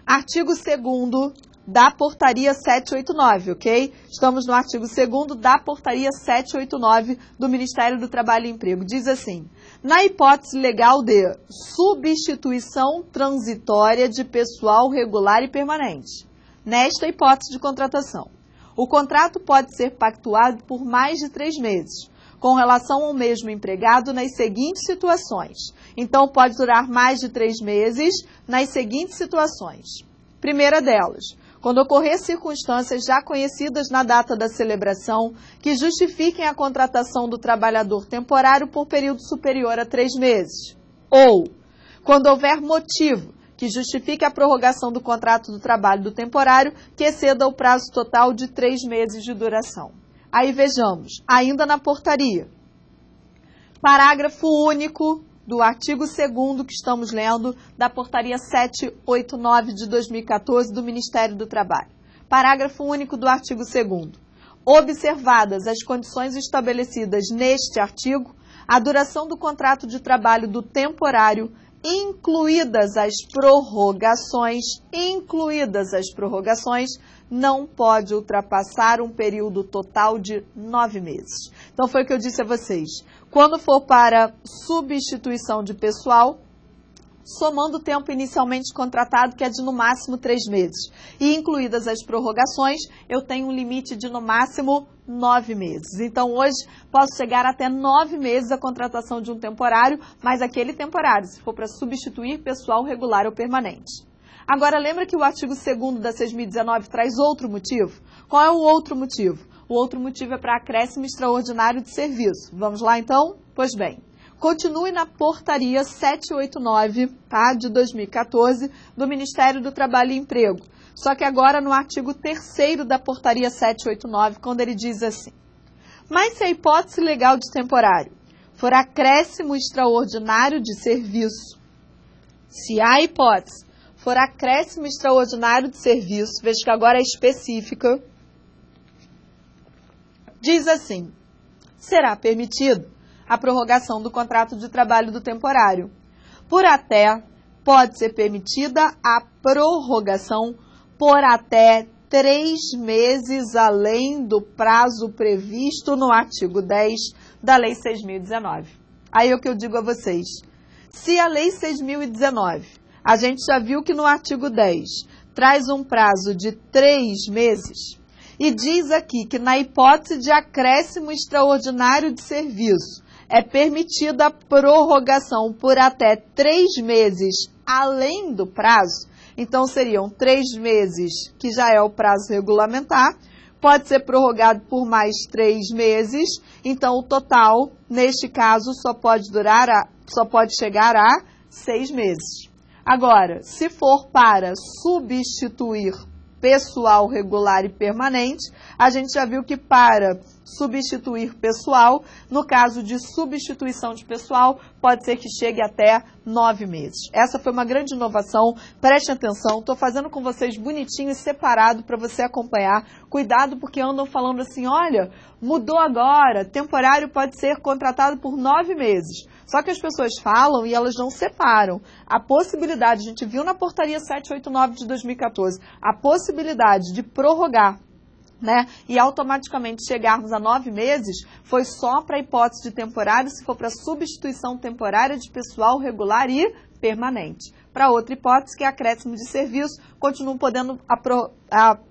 Artigo 2º da portaria 789, ok? Estamos no artigo 2º da portaria 789 do Ministério do Trabalho e Emprego. Diz assim, na hipótese legal de substituição transitória de pessoal regular e permanente, nesta hipótese de contratação, o contrato pode ser pactuado por mais de 3 meses, com relação ao mesmo empregado nas seguintes situações. Então, pode durar mais de 3 meses nas seguintes situações. Primeira delas, quando ocorrer circunstâncias já conhecidas na data da celebração que justifiquem a contratação do trabalhador temporário por período superior a 3 meses. Ou, quando houver motivo que justifique a prorrogação do contrato do trabalho do temporário que exceda o prazo total de 3 meses de duração. Aí vejamos, ainda na portaria, parágrafo único do artigo 2º que estamos lendo, da portaria 789 de 2014 do Ministério do Trabalho. Parágrafo único do artigo 2º. Observadas as condições estabelecidas neste artigo, a duração do contrato de trabalho do temporário, incluídas as prorrogações, não pode ultrapassar um período total de 9 meses. Então, foi o que eu disse a vocês. Quando for para substituição de pessoal, somando o tempo inicialmente contratado, que é de no máximo 3 meses, e incluídas as prorrogações, eu tenho um limite de no máximo 9 meses. Então, hoje, posso chegar até 9 meses a contratação de um temporário, mas aquele temporário, se for para substituir pessoal regular ou permanente. Agora, lembra que o artigo 2º da 6.019 traz outro motivo? Qual é o outro motivo? O outro motivo é para acréscimo extraordinário de serviço. Vamos lá, então? Pois bem, continue na portaria 789, tá, de 2014, do Ministério do Trabalho e Emprego. Só que agora no artigo 3º da portaria 789, quando ele diz assim, mas se a hipótese legal de temporário for acréscimo extraordinário de serviço, se a hipótese for acréscimo extraordinário de serviço, veja que agora é específica, diz assim, será permitido a prorrogação do contrato de trabalho do temporário. Pode ser permitida a prorrogação por até 3 meses além do prazo previsto no artigo 10 da Lei 6.019. Aí é o que eu digo a vocês. Se a Lei 6.019, a gente já viu que no artigo 10 traz um prazo de 3 meses e diz aqui que na hipótese de acréscimo extraordinário de serviço é permitida a prorrogação por até 3 meses além do prazo, então seriam 3 meses, que já é o prazo regulamentar, pode ser prorrogado por mais 3 meses, então o total, neste caso, só pode chegar a 6 meses. Agora, se for para substituir pessoal regular e permanente, a gente já viu que para substituir pessoal, no caso de substituição de pessoal, pode ser que chegue até 9 meses. Essa foi uma grande inovação, preste atenção, estou fazendo com vocês bonitinho e separado para você acompanhar. Cuidado porque andam falando assim, olha, mudou agora, temporário pode ser contratado por 9 meses. Só que as pessoas falam e elas não separam. A possibilidade, a gente viu na portaria 789 de 2014, a possibilidade de prorrogar, né, e automaticamente chegarmos a 9 meses, foi só para a hipótese de temporário, se for para substituição temporária de pessoal regular e permanente. Para outra hipótese, que é acréscimo de serviço, continuam podendo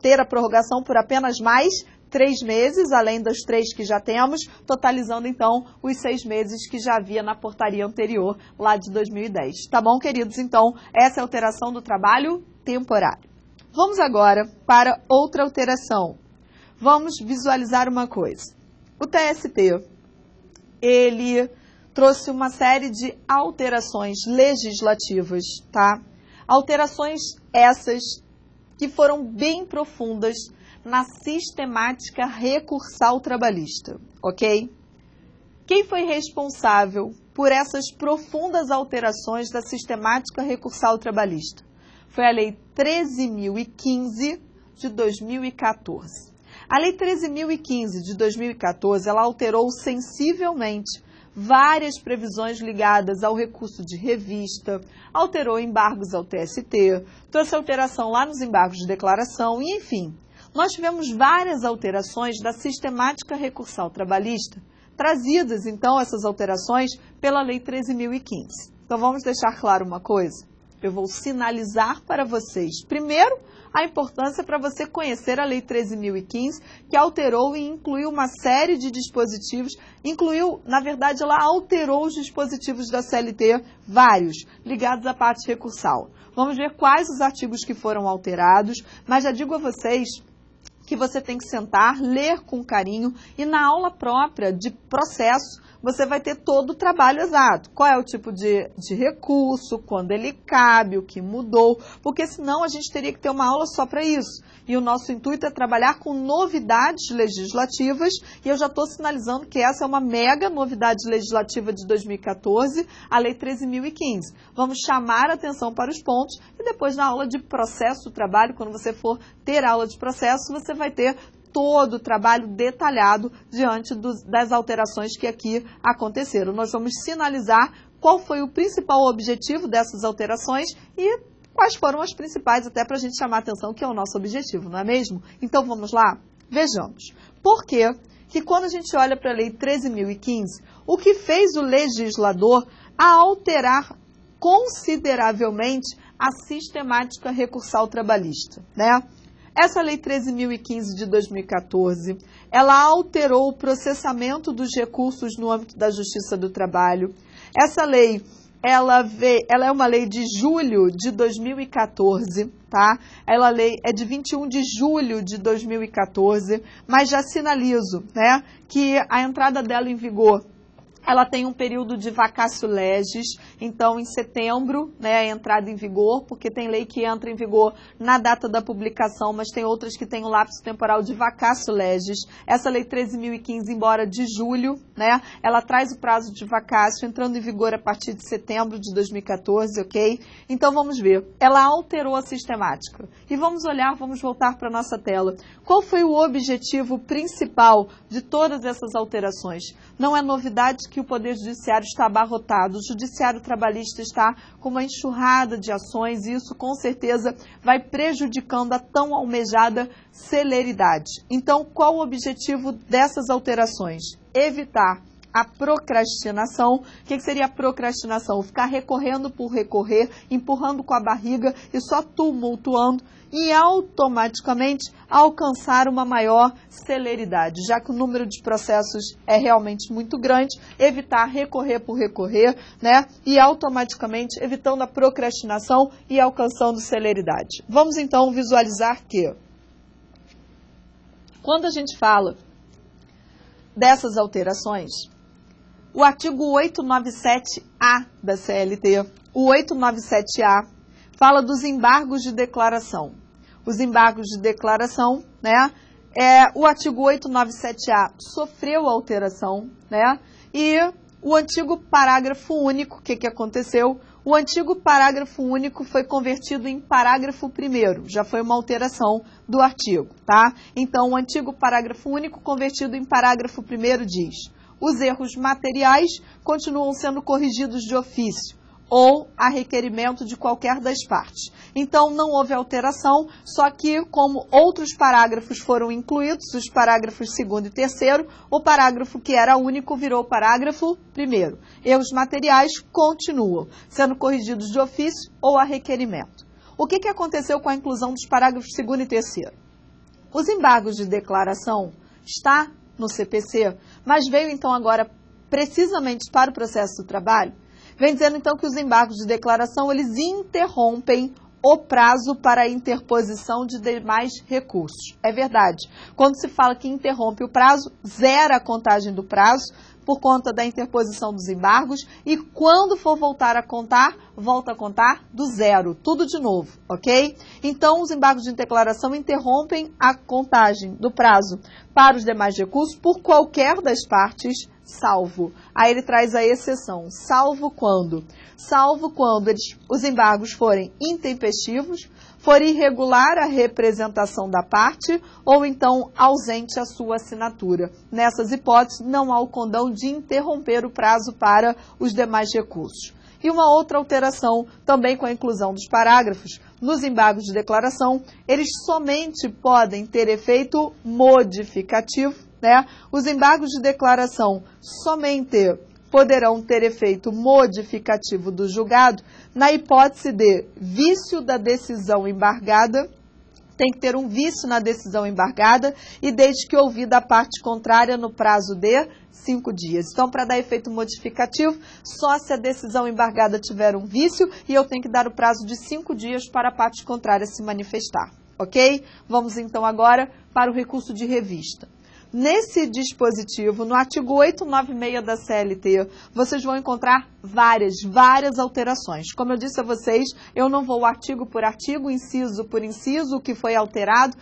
ter a prorrogação por apenas mais 3 meses, além dos 3 que já temos, totalizando então os 6 meses que já havia na portaria anterior, lá de 2010. Tá bom, queridos? Então, essa é a alteração do trabalho temporário. Vamos agora para outra alteração. Vamos visualizar uma coisa. O TST, ele trouxe uma série de alterações legislativas, tá? Alterações essas que foram bem profundas na sistemática recursal trabalhista, ok? Quem foi responsável por essas profundas alterações da sistemática recursal trabalhista? Foi a Lei 13.015 de 2014. A Lei 13.015 de 2014, ela alterou sensivelmente várias previsões ligadas ao recurso de revista, alterou embargos ao TST, trouxe alteração lá nos embargos de declaração e, enfim, nós tivemos várias alterações da sistemática recursal trabalhista, trazidas, então, essas alterações pela Lei 13.015. Então, vamos deixar claro uma coisa. Eu vou sinalizar para vocês, primeiro, a importância para você conhecer a Lei 13.015, que alterou e incluiu uma série de dispositivos, na verdade, ela alterou os dispositivos da CLT, vários, ligados à parte recursal. Vamos ver quais os artigos que foram alterados, mas já digo a vocês que você tem que sentar, ler com carinho e na aula própria de processo você vai ter todo o trabalho exato. Qual é o tipo de recurso, quando ele cabe, o que mudou, porque senão a gente teria que ter uma aula só para isso. E o nosso intuito é trabalhar com novidades legislativas e eu já estou sinalizando que essa é uma mega novidade legislativa de 2014, a Lei 13.015. Vamos chamar a atenção para os pontos e depois na aula de processo do trabalho, quando você for ter aula de processo, você vai ter todo o trabalho detalhado diante das alterações que aqui aconteceram. Nós vamos sinalizar qual foi o principal objetivo dessas alterações e quais foram as principais, até para a gente chamar a atenção, que é o nosso objetivo, não é mesmo? Então vamos lá? Vejamos. Por quê? Que quando a gente olha para a Lei 13.015, o que fez o legislador a alterar consideravelmente a sistemática recursal trabalhista, né? Essa Lei 13.015 de 2014, ela alterou o processamento dos recursos no âmbito da Justiça do Trabalho. Essa lei, ela é uma lei de julho de 2014, tá? Ela é de 21 de julho de 2014, mas já sinalizo, né, que a entrada dela em vigor, ela tem um período de vacatio legis, então em setembro, né, a entrada em vigor, porque tem lei que entra em vigor na data da publicação, mas tem outras que têm um lapso temporal de vacatio legis. Essa Lei 13.015, embora de julho, né, ela traz o prazo de vacatio, entrando em vigor a partir de setembro de 2014, ok? Então vamos ver, ela alterou a sistemática. E vamos voltar para a nossa tela. Qual foi o objetivo principal de todas essas alterações? Não é novidade que o Poder Judiciário está abarrotado. O Judiciário Trabalhista está com uma enxurrada de ações e isso, com certeza, vai prejudicando a tão almejada celeridade. Então, qual o objetivo dessas alterações? Evitar a procrastinação. O que seria a procrastinação? Ficar recorrendo por recorrer, empurrando com a barriga e só tumultuando e automaticamente alcançar uma maior celeridade, já que o número de processos é realmente muito grande, evitar recorrer por recorrer, né? E automaticamente evitando a procrastinação e alcançando celeridade. Vamos então visualizar que quando a gente fala dessas alterações, o artigo 897-A da CLT, o 897-A, fala dos embargos de declaração. Os embargos de declaração, né? O artigo 897-A sofreu alteração, né? E o antigo parágrafo único, o que aconteceu? O antigo parágrafo único foi convertido em parágrafo primeiro, já foi uma alteração do artigo, tá? Então, o antigo parágrafo único convertido em parágrafo primeiro diz: os erros materiais continuam sendo corrigidos de ofício ou a requerimento de qualquer das partes. Então, não houve alteração, só que, como outros parágrafos foram incluídos, os parágrafos 2º e 3º, o parágrafo que era único virou parágrafo 1º. Erros materiais continuam sendo corrigidos de ofício ou a requerimento. O que aconteceu com a inclusão dos parágrafos 2º e 3º? Os embargos de declaração está no CPC, mas veio então agora precisamente para o processo do trabalho, vem dizendo então que os embargos de declaração eles interrompem o prazo para a interposição de demais recursos. É verdade. Quando se fala que interrompe o prazo, zera a contagem do prazo por conta da interposição dos embargos e quando for voltar a contar, volta a contar do zero, tudo de novo, ok? Então, os embargos de declaração interrompem a contagem do prazo para os demais recursos por qualquer das partes, salvo. Aí ele traz a exceção, salvo quando? Salvo quando os embargos forem intempestivos, for irregular a representação da parte ou então ausente a sua assinatura. Nessas hipóteses, não há o condão de interromper o prazo para os demais recursos. E uma outra alteração, também com a inclusão dos parágrafos, nos embargos de declaração, eles somente podem ter efeito modificativo, né? Os embargos de declaração somente poderão ter efeito modificativo do julgado na hipótese de vício da decisão embargada, tem que ter um vício na decisão embargada e desde que ouvida a parte contrária no prazo de 5 dias. Então, para dar efeito modificativo, só se a decisão embargada tiver um vício e eu tenho que dar o prazo de 5 dias para a parte contrária se manifestar, ok? Vamos então agora para o recurso de revista. Nesse dispositivo, no artigo 896 da CLT, vocês vão encontrar várias alterações. Como eu disse a vocês, eu não vou artigo por artigo, inciso por inciso, o que foi alterado.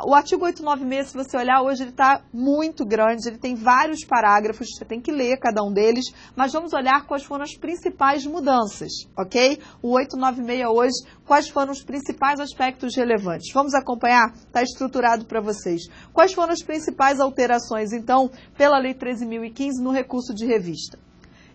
O artigo 896, se você olhar hoje, ele está muito grande, ele tem vários parágrafos, você tem que ler cada um deles, mas vamos olhar quais foram as principais mudanças, ok? O 896 hoje, quais foram os principais aspectos relevantes? Vamos acompanhar? Está estruturado para vocês. Quais foram as principais alterações, então, pela Lei 13.015 no recurso de revista?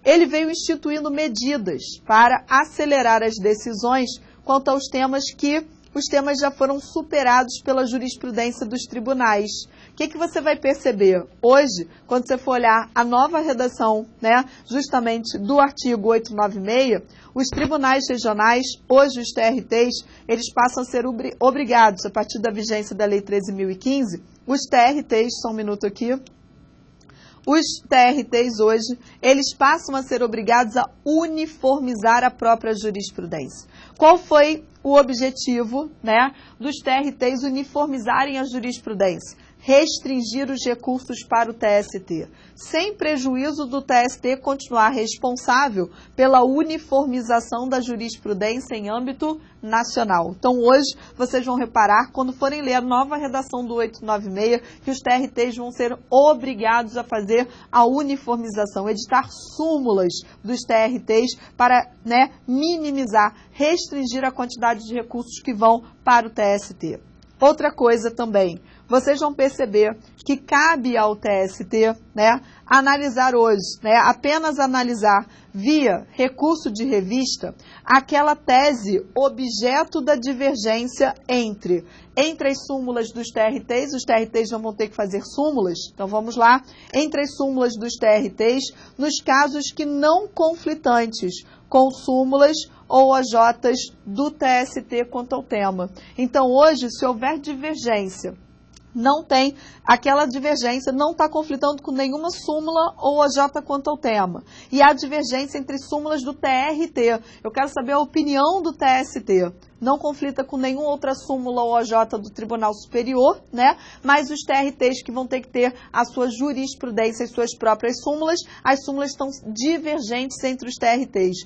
Ele veio instituindo medidas para acelerar as decisões quanto aos temas que os temas já foram superados pela jurisprudência dos tribunais. O que você vai perceber? Hoje, quando você for olhar a nova redação, né, justamente do artigo 896, os tribunais regionais, hoje os TRTs, eles passam a ser obrigados, a partir da vigência da Lei 13.015, os TRTs, só um minuto aqui, os TRTs hoje, eles passam a ser obrigados a uniformizar a própria jurisprudência. Qual foi o objetivo, né, dos TRTs uniformizarem a jurisprudência? Restringir os recursos para o TST, sem prejuízo do TST continuar responsável pela uniformização da jurisprudência em âmbito nacional. Então, hoje, vocês vão reparar, quando forem ler a nova redação do 896, que os TRTs vão ser obrigados a fazer a uniformização, editar súmulas dos TRTs para, né, minimizar, restringir a quantidade de recursos que vão para o TST. Outra coisa também, vocês vão perceber que cabe ao TST, né, analisar hoje, né, apenas analisar via recurso de revista aquela tese objeto da divergência entre as súmulas dos TRTs, os TRTs não vão ter que fazer súmulas, então vamos lá, entre as súmulas dos TRTs, nos casos que não conflitantes com súmulas ou OJs do TST quanto ao tema. Então hoje, se houver divergência, não tem, aquela divergência não está conflitando com nenhuma súmula ou OJ quanto ao tema. E há divergência entre súmulas do TRT. Eu quero saber a opinião do TST. Não conflita com nenhuma outra súmula ou OJ do Tribunal Superior, né? Mas os TRTs que vão ter que ter a sua jurisprudência e suas próprias súmulas, as súmulas estão divergentes entre os TRTs.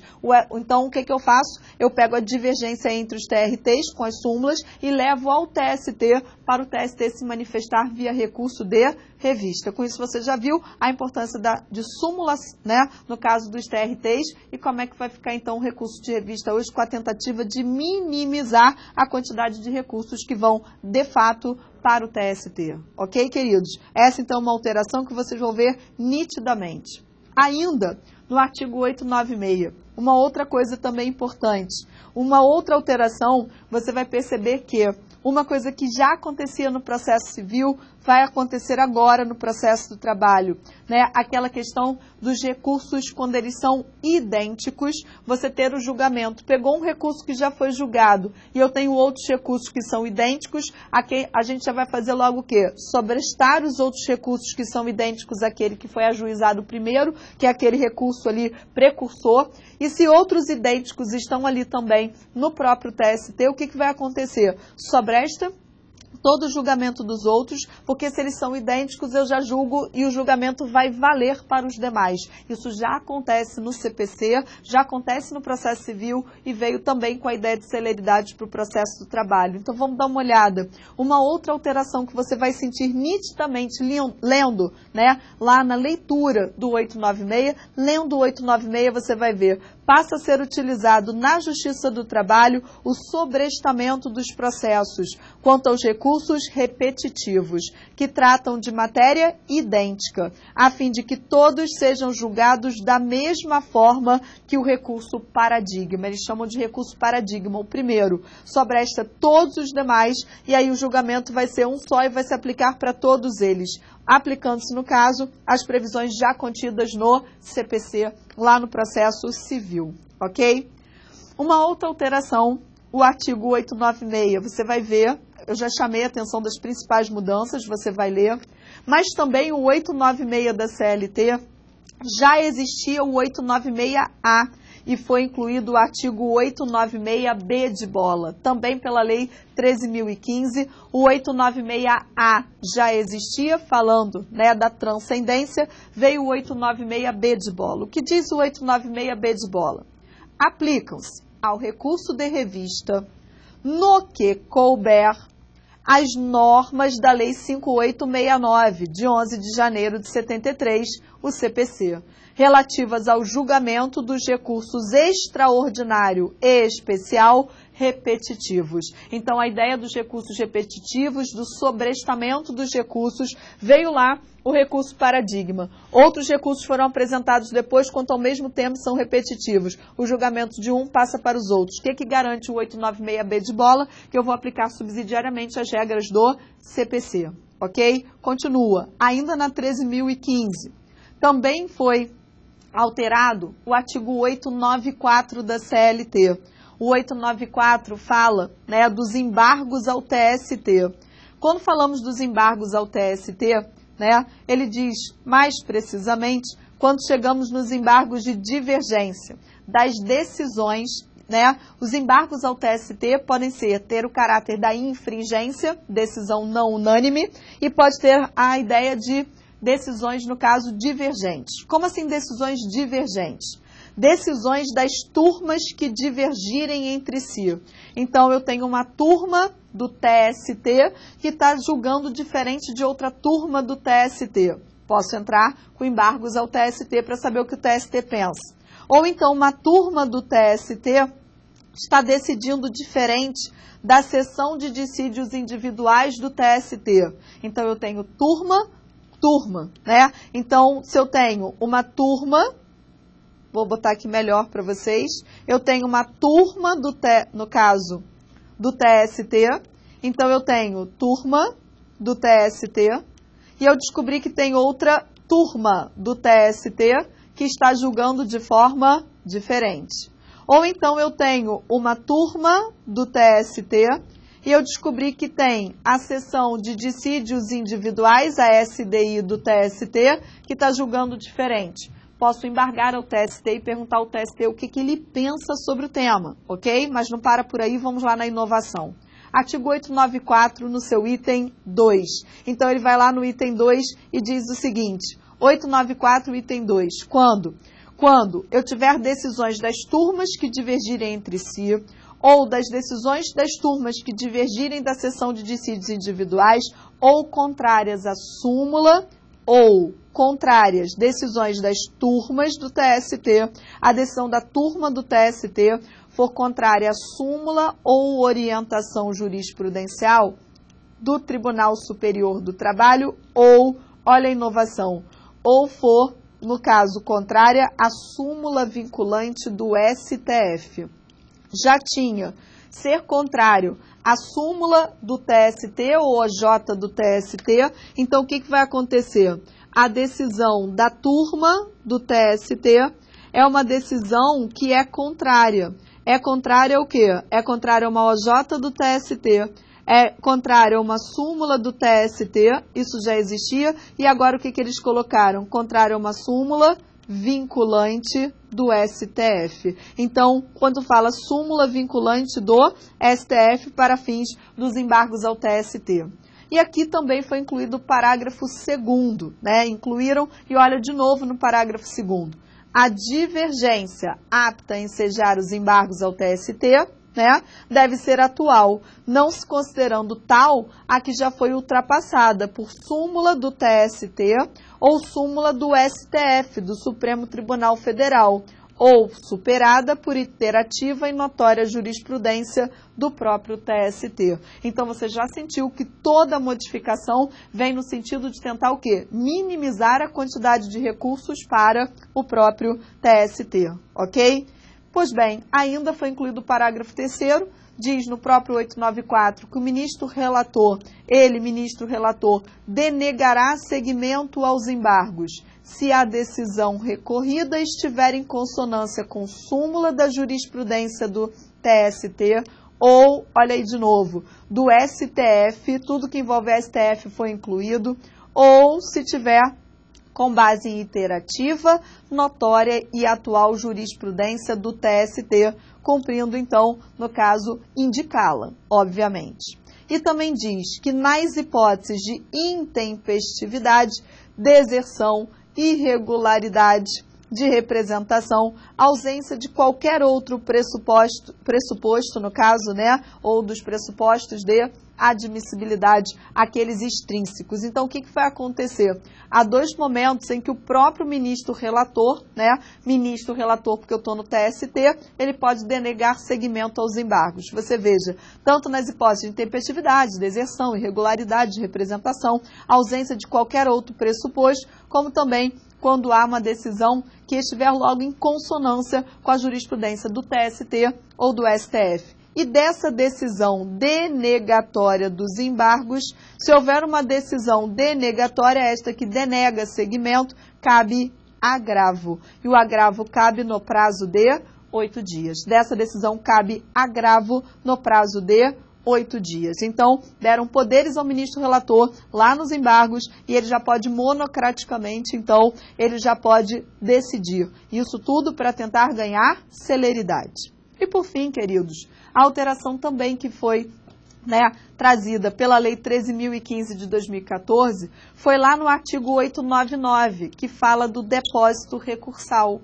Então, o que eu faço? Eu pego a divergência entre os TRTs com as súmulas e levo ao TST para o TST se manifestar via recurso de revista. Com isso, você já viu a importância de súmulas, né, no caso dos TRTs, e como é que vai ficar, então, o recurso de revista hoje com a tentativa de minimizar a quantidade de recursos que vão, de fato, para o TST. Ok, queridos? Essa, então, é uma alteração que vocês vão ver nitidamente. Ainda, no artigo 896, uma outra coisa também importante. Uma outra alteração, você vai perceber que uma coisa que já acontecia no processo civil vai acontecer agora no processo do trabalho, né? Aquela questão dos recursos quando eles são idênticos, você ter o julgamento. Pegou um recurso que já foi julgado e eu tenho outros recursos que são idênticos, a gente já vai fazer logo o quê? Sobrestar os outros recursos que são idênticos àquele que foi ajuizado primeiro, que é aquele recurso ali precursor. E se outros idênticos estão ali também no próprio TST, o que vai acontecer? Sobresta todo o julgamento dos outros, porque se eles são idênticos, eu já julgo e o julgamento vai valer para os demais. Isso já acontece no CPC, já acontece no processo civil e veio também com a ideia de celeridade para o processo do trabalho. Então, vamos dar uma olhada. Uma outra alteração que você vai sentir nitidamente lendo, né, lá na leitura do 896, lendo o 896, você vai ver, passa a ser utilizado na Justiça do Trabalho o sobrestamento dos processos quanto aos recursos repetitivos, que tratam de matéria idêntica, a fim de que todos sejam julgados da mesma forma que o recurso paradigma. Eles chamam de recurso paradigma. O primeiro sobresta todos os demais e aí o julgamento vai ser um só e vai se aplicar para todos eles, aplicando-se, no caso, as previsões já contidas no CPC, lá no processo civil, ok? Uma outra alteração, o artigo 896, você vai ver, eu já chamei a atenção das principais mudanças, você vai ler, mas também o 896 da CLT, já existia o 896A, e foi incluído o artigo 896B de bola, também pela Lei 13.015, o 896A já existia, falando, né, da transcendência, veio o 896B de bola. O que diz o 896B de bola? Aplicam-se ao recurso de revista, no que couber, as normas da Lei 5869, de 11 de janeiro de 73, o CPC, relativas ao julgamento dos recursos extraordinário e especial repetitivos. Então, a ideia dos recursos repetitivos, do sobrestamento dos recursos, veio lá o recurso paradigma. Outros recursos foram apresentados depois, quanto ao mesmo tempo são repetitivos. O julgamento de um passa para os outros. O que garante o 896B de bola? Que eu vou aplicar subsidiariamente as regras do CPC. Ok? Continua. Ainda na 13.015, também foi alterado o artigo 894 da CLT. O 894 fala, né, dos embargos ao TST. Quando falamos dos embargos ao TST, né, ele diz mais precisamente quando chegamos nos embargos de divergência das decisões, né, os embargos ao TST podem ter o caráter da infringência, decisão não unânime, e pode ter a ideia de decisões, no caso, divergentes. Como assim decisões divergentes? Decisões das turmas que divergirem entre si. Então, eu tenho uma turma do TST que está julgando diferente de outra turma do TST. Posso entrar com embargos ao TST para saber o que o TST pensa. Ou então, uma turma do TST está decidindo diferente da seção de dissídios individuais do TST. Então, eu tenho turma, né? Então, se eu tenho uma turma, vou botar aqui melhor para vocês, eu tenho uma turma, no caso, do TST, então eu tenho turma do TST, e eu descobri que tem outra turma do TST que está julgando de forma diferente. Ou então eu tenho uma turma do TST e eu descobri que tem a seção de dissídios individuais, a SDI do TST, que está julgando diferente. Posso embargar ao TST e perguntar ao TST o que ele pensa sobre o tema, ok? Mas não para por aí, vamos lá na inovação. Artigo 894 no seu item 2. Então, ele vai lá no item 2 e diz o seguinte, 894 item 2, quando eu tiver decisões das turmas que divergirem entre si, ou das decisões das turmas que divergirem da seção de dissídios individuais, ou contrárias à súmula, ou contrárias decisões das turmas do TST, a decisão da turma do TST for contrária à súmula ou orientação jurisprudencial do Tribunal Superior do Trabalho, ou, olha a inovação, ou for, no caso, contrária à súmula vinculante do STF. Já tinha ser contrário à súmula do TST ou OJ do TST, então o que vai acontecer? A decisão da turma do TST é uma decisão que é contrária. É contrária ao quê? É contrária a uma OJ do TST, é contrária a uma súmula do TST, isso já existia, e agora o que eles colocaram? Contrária a uma súmula vinculante do STF. Então, quando fala súmula vinculante do STF para fins dos embargos ao TST. E aqui também foi incluído o parágrafo 2º, né? Incluíram, e olha de novo no parágrafo 2º. A divergência apta a ensejar os embargos ao TST, né, deve ser atual, não se considerando tal a que já foi ultrapassada por súmula do TST ou súmula do STF, do Supremo Tribunal Federal, ou superada por iterativa e notória jurisprudência do próprio TST. Então, você já sentiu que toda modificação vem no sentido de tentar o quê? Minimizar a quantidade de recursos para o próprio TST, ok? Pois bem, ainda foi incluído o parágrafo 3º, diz no próprio 894 que o ministro relator, denegará seguimento aos embargos se a decisão recorrida estiver em consonância com súmula da jurisprudência do TST ou, olha aí de novo, do STF, tudo que envolve STF foi incluído, ou se tiver com base em iterativa, notória e atual jurisprudência do TST, cumprindo, então, no caso, indicá-la, obviamente. E também diz que nas hipóteses de intempestividade, deserção, irregularidade de representação, ausência de qualquer outro pressuposto no caso, né, ou dos pressupostos de admissibilidade, aqueles extrínsecos. Então, o que vai acontecer? Há dois momentos em que o próprio ministro relator, né, porque eu estou no TST, ele pode denegar seguimento aos embargos. Você veja, tanto nas hipóteses de intempestividade, deserção, irregularidade de representação, ausência de qualquer outro pressuposto, como também quando há uma decisão que estiver logo em consonância com a jurisprudência do TST ou do STF. E dessa decisão denegatória dos embargos, se houver uma decisão denegatória, esta que denega seguimento, cabe agravo. E o agravo cabe no prazo de 8 dias. Dessa decisão cabe agravo no prazo de 8 dias. Então, deram poderes ao ministro relator lá nos embargos e ele já pode monocraticamente, então, ele já pode decidir. Isso tudo para tentar ganhar celeridade. E por fim, queridos, a alteração também que foi, né, trazida pela Lei 13.015 de 2014 foi lá no artigo 899, que fala do depósito recursal.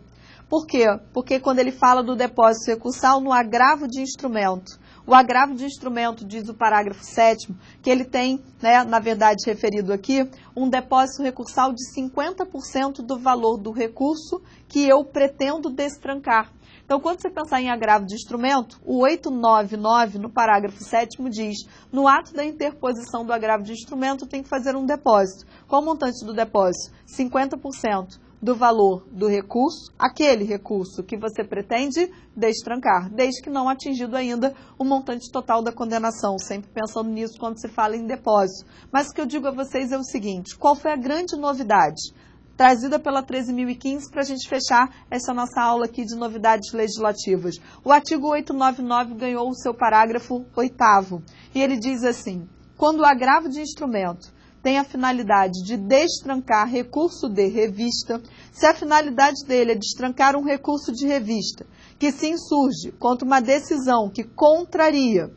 Por quê? Porque quando ele fala do depósito recursal no agravo de instrumento, o agravo de instrumento, diz o parágrafo 7º, que ele tem, né, na verdade referido aqui, um depósito recursal de 50% do valor do recurso que eu pretendo destrancar. Então, quando você pensar em agravo de instrumento, o 899, no parágrafo 7º, diz: no ato da interposição do agravo de instrumento, tem que fazer um depósito. Qual o montante do depósito? 50% do valor do recurso, aquele recurso que você pretende destrancar, desde que não atingido ainda o montante total da condenação, sempre pensando nisso quando se fala em depósito. Mas o que eu digo a vocês é o seguinte: qual foi a grande novidade trazida pela 13.015 para a gente fechar essa nossa aula aqui de novidades legislativas? O artigo 899 ganhou o seu parágrafo 8º, e ele diz assim: quando o agravo de instrumento tem a finalidade de destrancar recurso de revista, se a finalidade dele é destrancar um recurso de revista que se insurge contra uma decisão que contraria,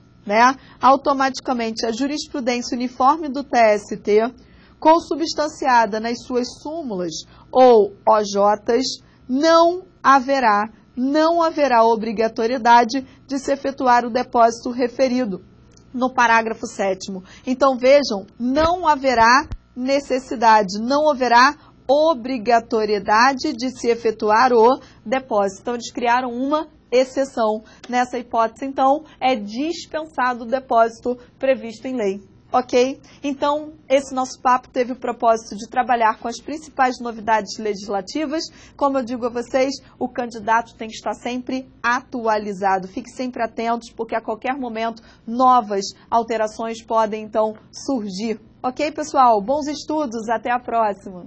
automaticamente a jurisprudência uniforme do TST, consubstanciada nas suas súmulas ou OJs, não haverá obrigatoriedade de se efetuar o depósito referido no parágrafo 7º. Então, vejam, não haverá necessidade, não haverá obrigatoriedade de se efetuar o depósito. Então, eles criaram uma exceção. Nessa hipótese, então, é dispensado o depósito previsto em lei. Ok? Então, esse nosso papo teve o propósito de trabalhar com as principais novidades legislativas. Como eu digo a vocês, o candidato tem que estar sempre atualizado. Fique sempre atentos, porque a qualquer momento novas alterações podem, então, surgir. Ok, pessoal? Bons estudos, até a próxima!